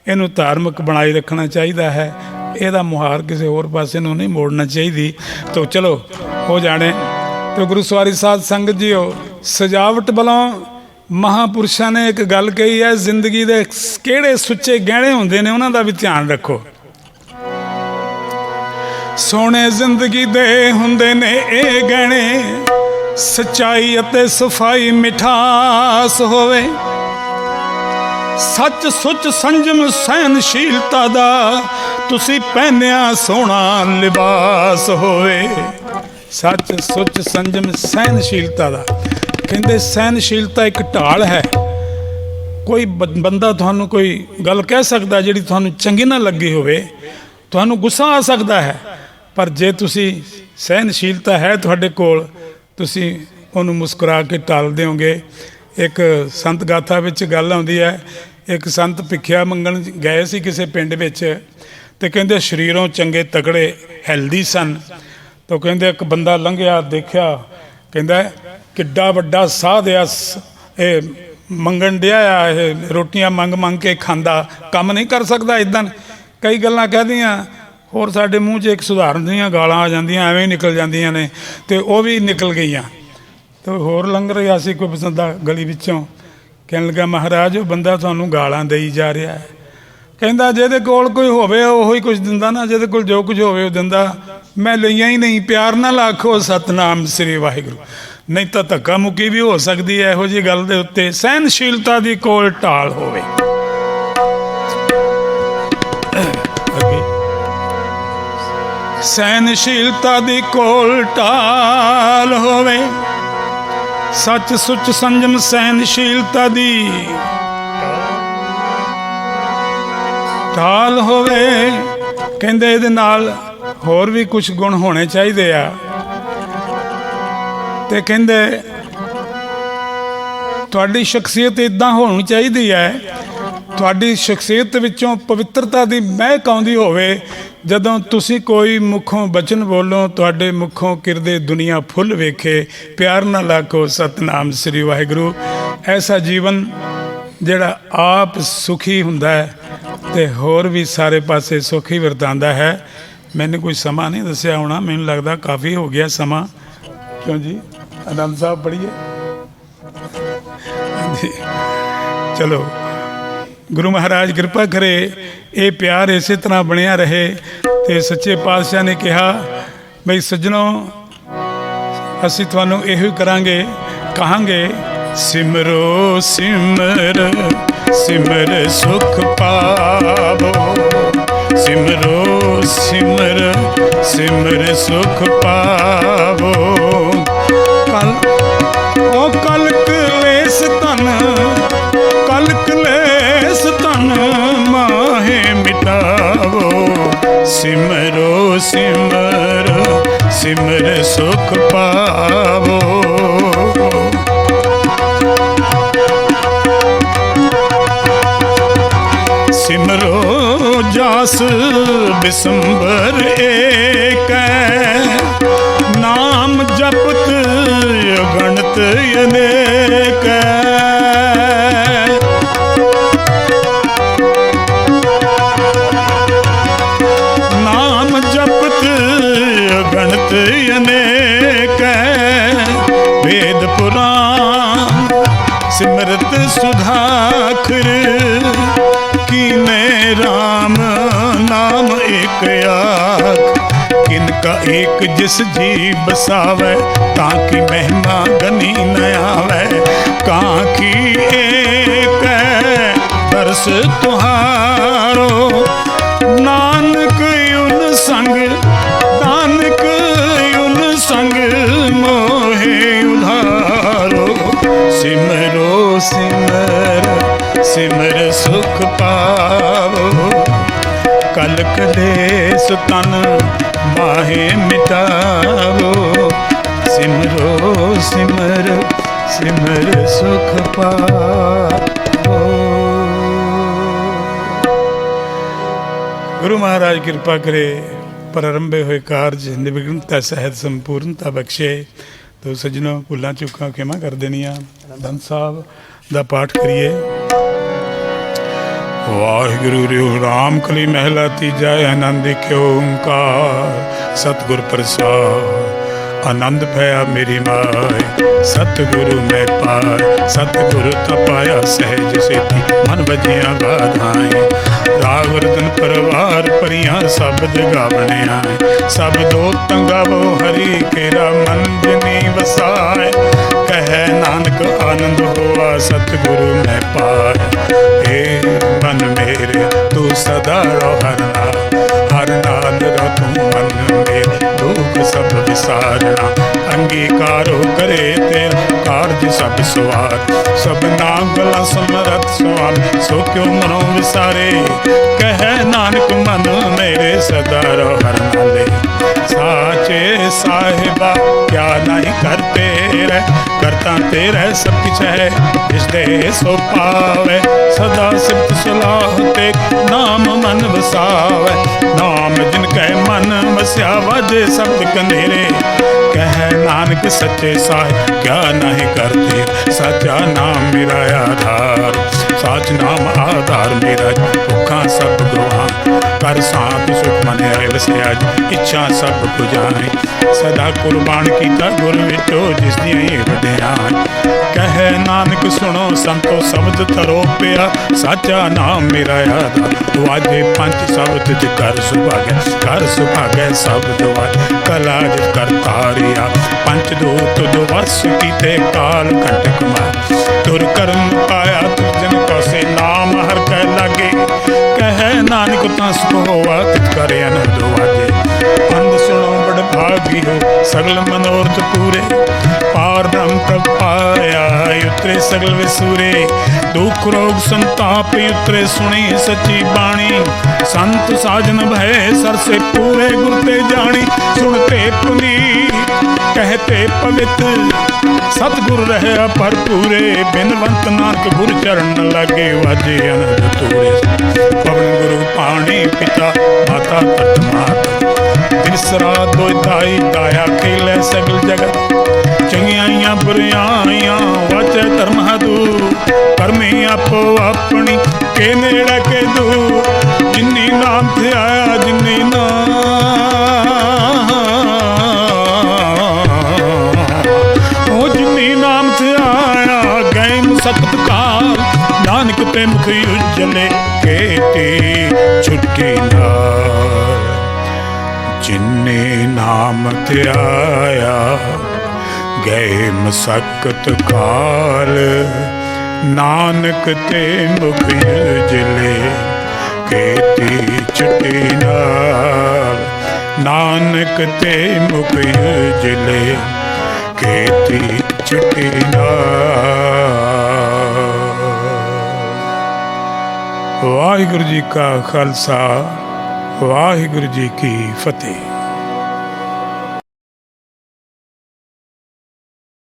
ਇਹਨੂੰ ਧਾਰਮਿਕ ਬਣਾਈ ਰੱਖਣਾ ਚਾਹੀਦਾ ਹੈ। ਇਹਦਾ ਮੁਹਾਰ ਕਿਸੇ ਹੋਰ ਪਾਸੇ ਨੂੰ ਨਹੀਂ ਮੋੜਨਾ ਚਾਹੀਦੀ। ਤਾਂ ਚਲੋ ਹੋ ਜਾਣੇ। ਤਾਂ ਗੁਰੂ ਸਵਾਰੀ ਸਾਧ ਸੰਗਤ ਜੀਓ, ਸਜਾਵਟ ਵੱਲੋਂ ਮਹਾਂਪੁਰਸ਼ਾਂ ਨੇ ਇੱਕ ਗੱਲ ਕਹੀ ਹੈ, ਜ਼ਿੰਦਗੀ ਦੇ ਕਿਹੜੇ ਸੁੱਚੇ ਗਹਿਣੇ ਹੁੰਦੇ ਨੇ ਉਹਨਾਂ ਦਾ ਵੀ ਧਿਆਨ ਰੱਖੋ। ਸੋਹਣੇ ਜ਼ਿੰਦਗੀ ਦੇ ਹੁੰਦੇ ਨੇ ਇਹ ਗਹਿਣੇ, ਸੱਚਾਈ ਅਤੇ ਸਫਾਈ ਮਿਠਾਸ ਹੋਵੇ। ਸੱਚ ਸੁੱਚ ਸੰਜਮ ਸਹਿਨਸ਼ੀਲਤਾ ਦਾ ਤੁਸੀਂ ਪਹਿਨਿਆ ਸੋਹਣਾ ਲਿਬਾਸ ਹੋਵੇ। ਸੱਚ ਸੁੱਚ ਸੰਜਮ ਸਹਿਨਸ਼ੀਲਤਾ ਦਾ, ਕਹਿੰਦੇ ਸਹਿਨਸ਼ੀਲਤਾ ਇੱਕ ਢਾਲ ਹੈ। ਕੋਈ ਬੰਦਾ ਤੁਹਾਨੂੰ ਕੋਈ ਗੱਲ ਕਹਿ ਸਕਦਾ ਜਿਹੜੀ ਤੁਹਾਨੂੰ ਚੰਗੀ ਨਾ ਲੱਗੀ ਹੋਵੇ, ਤੁਹਾਨੂੰ ਗੁੱਸਾ ਆ ਸਕਦਾ ਹੈ, ਪਰ ਜੇ ਤੁਸੀਂ ਸਹਿਨਸ਼ੀਲਤਾ ਹੈ ਤੁਹਾਡੇ ਕੋਲ, ਤੁਸੀਂ ਉਹਨੂੰ ਮੁਸਕਰਾ ਕੇ ਟਾਲ ਦਿਓਗੇ। ਇੱਕ ਸੰਤ ਗਾਥਾ ਵਿੱਚ ਗੱਲ ਆਉਂਦੀ ਹੈ, ਇੱਕ ਸੰਤ ਭਿੱਖਿਆ ਮੰਗਣ ਗਏ ਸੀ ਕਿਸੇ ਪਿੰਡ ਵਿੱਚ, ਅਤੇ ਕਹਿੰਦੇ ਸਰੀਰੋਂ ਚੰਗੇ ਤਕੜੇ ਹੈਲਦੀ ਸਨ। ਤਾਂ ਕਹਿੰਦੇ ਇੱਕ ਬੰਦਾ ਲੰਘਿਆ, ਦੇਖਿਆ, ਕਹਿੰਦਾ ਕਿੱਡਾ ਵੱਡਾ ਸਾਧ ਆ, ਇਹ ਮੰਗਣ ਡਿਆ ਆ, ਇਹ ਰੋਟੀਆਂ ਮੰਗ ਕੇ ਖਾਂਦਾ, ਕੰਮ ਨਹੀਂ ਕਰ ਸਕਦਾ। ਇੱਦਾਂ ਕਈ ਗੱਲਾਂ ਕਹਦੀਆਂ ਹੋਰ ਸਾਡੇ ਮੂੰਹ 'ਚ ਇੱਕ ਸੁਧਾਰਨ ਦੀਆਂ ਗਾਲਾਂ ਆ ਜਾਂਦੀਆਂ, ਐਵੇਂ ਹੀ ਨਿਕਲ ਜਾਂਦੀਆਂ ਨੇ, ਅਤੇ ਉਹ ਵੀ ਨਿਕਲ ਗਈਆਂ। ਅਤੇ ਹੋਰ ਲੰਘ ਰਿਹਾ ਸੀ ਕੋਈ ਪਸੰਦਾ ਗਲੀ ਵਿੱਚੋਂ, ਕਹਿਣ ਲੱਗਾ ਮਹਾਰਾਜ ਉਹ ਬੰਦਾ ਤੁਹਾਨੂੰ ਗਾਲਾਂ ਦੇਈ ਜਾ ਰਿਹਾ ਹੈ। ਕਹਿੰਦਾ ਜਿਹਦੇ ਕੋਲ ਕੋਈ ਹੋਵੇ ਉਹੋ ਹੀ ਕੁਛ ਦਿੰਦਾ ਨਾ, ਜਿਹਦੇ ਕੋਲ ਜੋ ਕੁਝ ਹੋਵੇ ਉਹ ਦਿੰਦਾ, ਮੈਂ ਲਈਆਂ ਹੀ ਨਹੀਂ। ਪਿਆਰ ਨਾਲ ਆਖੋ ਸਤਨਾਮ ਸ੍ਰੀ ਵਾਹਿਗੁਰੂ, ਨਹੀਂ ਤਾਂ ਧੱਕਾ ਮੁੱਕੀ ਵੀ ਹੋ ਸਕਦੀ ਹੈ ਇਹੋ ਜਿਹੀ ਗੱਲ ਦੇ ਉੱਤੇ। ਸਹਿਨਸ਼ੀਲਤਾ ਦੀ ਕੋਲ ਢਾਲ ਹੋਵੇ। ਅੱਗੇ ਸਹਿਨਸ਼ੀਲਤਾ ਦੀ ਕੋਲ ਢਾਲ ਹੋਵੇ, ਸੱਚ ਸੁੱਚ ਸੰਜਮ ਸਹਿਨਸ਼ੀਲਤਾ ਦੀ ਢਾਲ ਹੋਵੇ। ਕਹਿੰਦੇ ਇਹਦੇ ਨਾਲ ਹੋਰ ਵੀ ਕੁਝ ਗੁਣ ਹੋਣੇ ਚਾਹੀਦੇ ਆ, ਤੇ ਕਹਿੰਦੇ ਤੁਹਾਡੀ ਸ਼ਖਸੀਅਤ ਇੱਦਾਂ ਹੋਣੀ ਚਾਹੀਦੀ ਹੈ, ਤੁਹਾਡੀ ਸ਼ਖਸੀਅਤ ਵਿੱਚੋਂ ਪਵਿੱਤਰਤਾ ਦੀ ਮਹਿਕ ਆਉਂਦੀ ਹੋਵੇ। ਜਦੋਂ ਤੁਸੀਂ ਕੋਈ ਮੁੱਖੋਂ ਬਚਨ ਬੋਲੋ, ਤੁਹਾਡੇ ਮੁੱਖੋਂ ਕਿਰਦੇ ਦੁਨੀਆ ਫੁੱਲ ਵੇਖੇ। ਪਿਆਰ ਨਾਲ ਆਖੋ ਸਤਨਾਮ ਸ੍ਰੀ ਵਾਹਿਗੁਰੂ। ਐਸਾ ਜੀਵਨ ਜਿਹੜਾ ਆਪ ਸੁਖੀ ਹੁੰਦਾ ਹੈ ਅਤੇ ਹੋਰ ਵੀ ਸਾਰੇ ਪਾਸੇ ਸੁੱਖ ਹੀ ਵਰਤਾਉਂਦਾ ਹੈ। ਮੈਨੂੰ ਕੋਈ ਸਮਾਂ ਨਹੀਂ ਦੱਸਿਆ ਹੋਣਾ, ਮੈਨੂੰ ਲੱਗਦਾ ਕਾਫੀ ਹੋ ਗਿਆ ਸਮਾਂ। ਕਿਉਂ ਜੀ? ਆਨੰਦ ਸਾਹਿਬ ਪੜ੍ਹੀਏ। ਹਾਂਜੀ ਚਲੋ, ਗੁਰੂ ਮਹਾਰਾਜ ਕਿਰਪਾ ਕਰੇ ਇਹ ਪਿਆਰ ਇਸੇ ਤਰ੍ਹਾਂ ਬਣਿਆ ਰਹੇ। ਅਤੇ ਸੱਚੇ ਪਾਤਸ਼ਾਹ ਨੇ ਕਿਹਾ ਬਈ ਸੱਜਣੋ, ਅਸੀਂ ਤੁਹਾਨੂੰ ਇਹੋ ਕਰਾਂਗੇ, ਕਹਾਂਗੇ ਸਿਮਰੋ ਸਿਮਰ ਸਿਮਰ ਸੁਖ ਪਾਵੋ, ਸਿਮਰੋ ਸਿਮਰ ਸਿਮਰ ਸੁਖ ਪਾਵੋ। ਕਲ ਕਲੇਸ਼ ਧਨ, ਕਲ ਕਲੇਸ਼ ਧਨ ਮਾਹੇ ਮਿਟਾਵੋ। ਸਿਮਰੋ ਸਿਮਰ ਸਿਮਰ ਸੁਖ ਪਾਵੋ। ਸਿਮਰੋ ਜਾਸ ਬਿਸੰਬਰ ਏਕੈ, ਨਾਮ ਜਪਤ ਅਗਣਤ ਅਨੇਕੈ। ਨਾਮ ਜਪਤ ਅਗਣਤ ਅਨੇਕੈ, ਵੇਦ ਪੁਰਾਨ ਸਿਮਰਤ ਸੁਧਾਖਰ। कीने राम नाम एक आख, किनका एक जिस जी बसावे, ताकि महिमा गनी न आवे। काकी एक दर्श तुहारो, नानक उन संग, नानक उन संग मोहे उधारो। सिमरो सिमर सिमर सुख पावो, कल कलेश तन माहे मिटावो। सिमरो सिमर सिमर सुख पावो। गुरु महाराज कृपा करे, प्रारंभे हुए कार्य निर्विघ्नता सहित संपूर्णता बख्शे। तो सज्जनों, भुलां चुकां क्षमा कर देनिया। धन साहब ਦਾ ਪਾਠ ਕਰੀਏ। ਵਾਹਿਗੁਰੂ ਰਿਓ ਰਾਮ ਕਲੀ ਮਹਿਲਾ ਤੀਜਾ, ਆਨੰਦ ਇੱਕ ਓੰਕਾਰ ਸਤਿਗੁਰ ਪ੍ਰਸਾਦ। ਆਨੰਦ ਭਇਆ ਮੇਰੀ ਮਾਏ, ਸਤਿਗੁਰੂ ਮੈਂ ਪਾਏ। ਸਤਿਗੁਰੂ ਤਪਾਇਆ ਸਹਿਜ ਸੇਤੀ, ਮਨ ਵਜਿਆ ਗਾਧਾਏ। ਰਾਗ ਰਤਨ ਪਰਵਾਰ ਭਰੀਆਂ ਸ਼ਬਦ ਗਾਵਣੇ ਆਏ। ਸ਼ਬਦੋ ਤੰਗਾਵੋ ਹਰੀ ਕੇਰਾ, ਮਨ ਜਿਨੀ ਵਸਾਏ। ਕਹੈ ਨਾਨਕ ਆਨੰਦ ਹੋਆ, ਸਤਿਗੁਰੂ ਮੈਂ ਪਾਇਆ। ਏ ਮਨ ਮੇਰੇ ਤੂੰ ਸਦਾ ਰਹੁ ਹਰ ਨਾਲ, ਹਰ ਨਾਲ ਰਹੁ ਤੂੰ ਮਨ ਮੇਰੇ। ਦੁਖ ਸਭ ਵਿਸਾਰਨਾ, ਅੰਗੀਕਾਰੋ ਕਰੇ ਤੇਰਾ ਕਾਰਜ ਸਭ ਸਵਾਰ। ਸਭਨਾ ਗਲਾ ਸਮਰਥ ਸੁਆਮੀ, ਸੋ ਕਿਉ ਮਨੋ ਵਿਸਾਰੇ। ਕਹੈ ਨਾਨਕ ਮਨ ਮੇਰੇ ਸਦਾ ਰਹੁ ਹਰ ਨਾਲੇ। ਸਾਚੇ ਸਾਹਿਬਾ ਕਿਆ ਨਹੀਂ ਕਰ ਤੇਰੇ, ਕਰਤਾ ਤੇਰੇ ਸਭ ਕਿਛ ਹੈ। ਜਿਸ ਦੇ ਸੋ ਪਾਵੇ, ਸਦਾ ਸਿਫਤ ਸਲਾਹ ਤੇ ਨਾਮ ਮਨ ਵਸਾਵੇ। ਨਾਮ ਜਿਨ ਕੈ ਮਨ ਵਸਿਆ, ਵਾਜੇ ਸ਼ਬਦ ਕਨੇਰੇ। कह नानक सच्चे साहिब क्या नहीं करते, सच्चा नाम मेरा आधार, सच नाम आधार मेरा, भुखा सब गवा कर सांप सुख मन आए वसे अज, इच्छा सब बुझाई, सदा कुर्बान किया गुर विचो जिस दियां वधियाई। कह नानक सुनो संतो शब्द तरो पिया, सच्चा नाम मेरा आधार, वाजे पंच शब्द च कर सुभागे, कर सुभागे सब दुआए, कला जित कर तारिया, पंच दूत दुवस कीते काल कंटक मार, तुर कर्म पाया तुझन कसे नाम हर कह लागे, कह नानक तां सुख होवा तित करे आनंद वाजे। अंध सुनो बड़ भागी हो सगल मनोरथ पूरे, पार ब्रह्म प्रभ पाया उतरे सगल विसूरे, दुख रोग संताप उतरे सुनी सच्ची बाणी, संत साजन भय सरसे पूरे गुर ते जानी, सुनते पुनीत कहते पवित्र सतगुर रहे भरपूरे, बिनवंत नानक गुर चरण लागे वाजे आनंद तूरे। पवन गुरु पाणी पिता माता तट माता, तिसरा दो दाई दाया खेले सगल जगत, चंगियाइयां बुरियाइयां वाचे धर्म हदू, परमे आपो अपनी के नेड़े के दूर, जिन्नी नाम थे आया जिन्नी नाम ओ जिन्नी नाम थे आया गए सख्त काल, नानक ते मुख उजले केती छुट्टी नाल, जिन्नी नाम ते आया गए मसक्कत काल, नानक ते मुख उजले केती छुट्टी नाल, नानक ते मुख उजले केती छुट्टी नाल। वाहिगुरू जी का खालसा, वाहिगुरू जी की फतेह।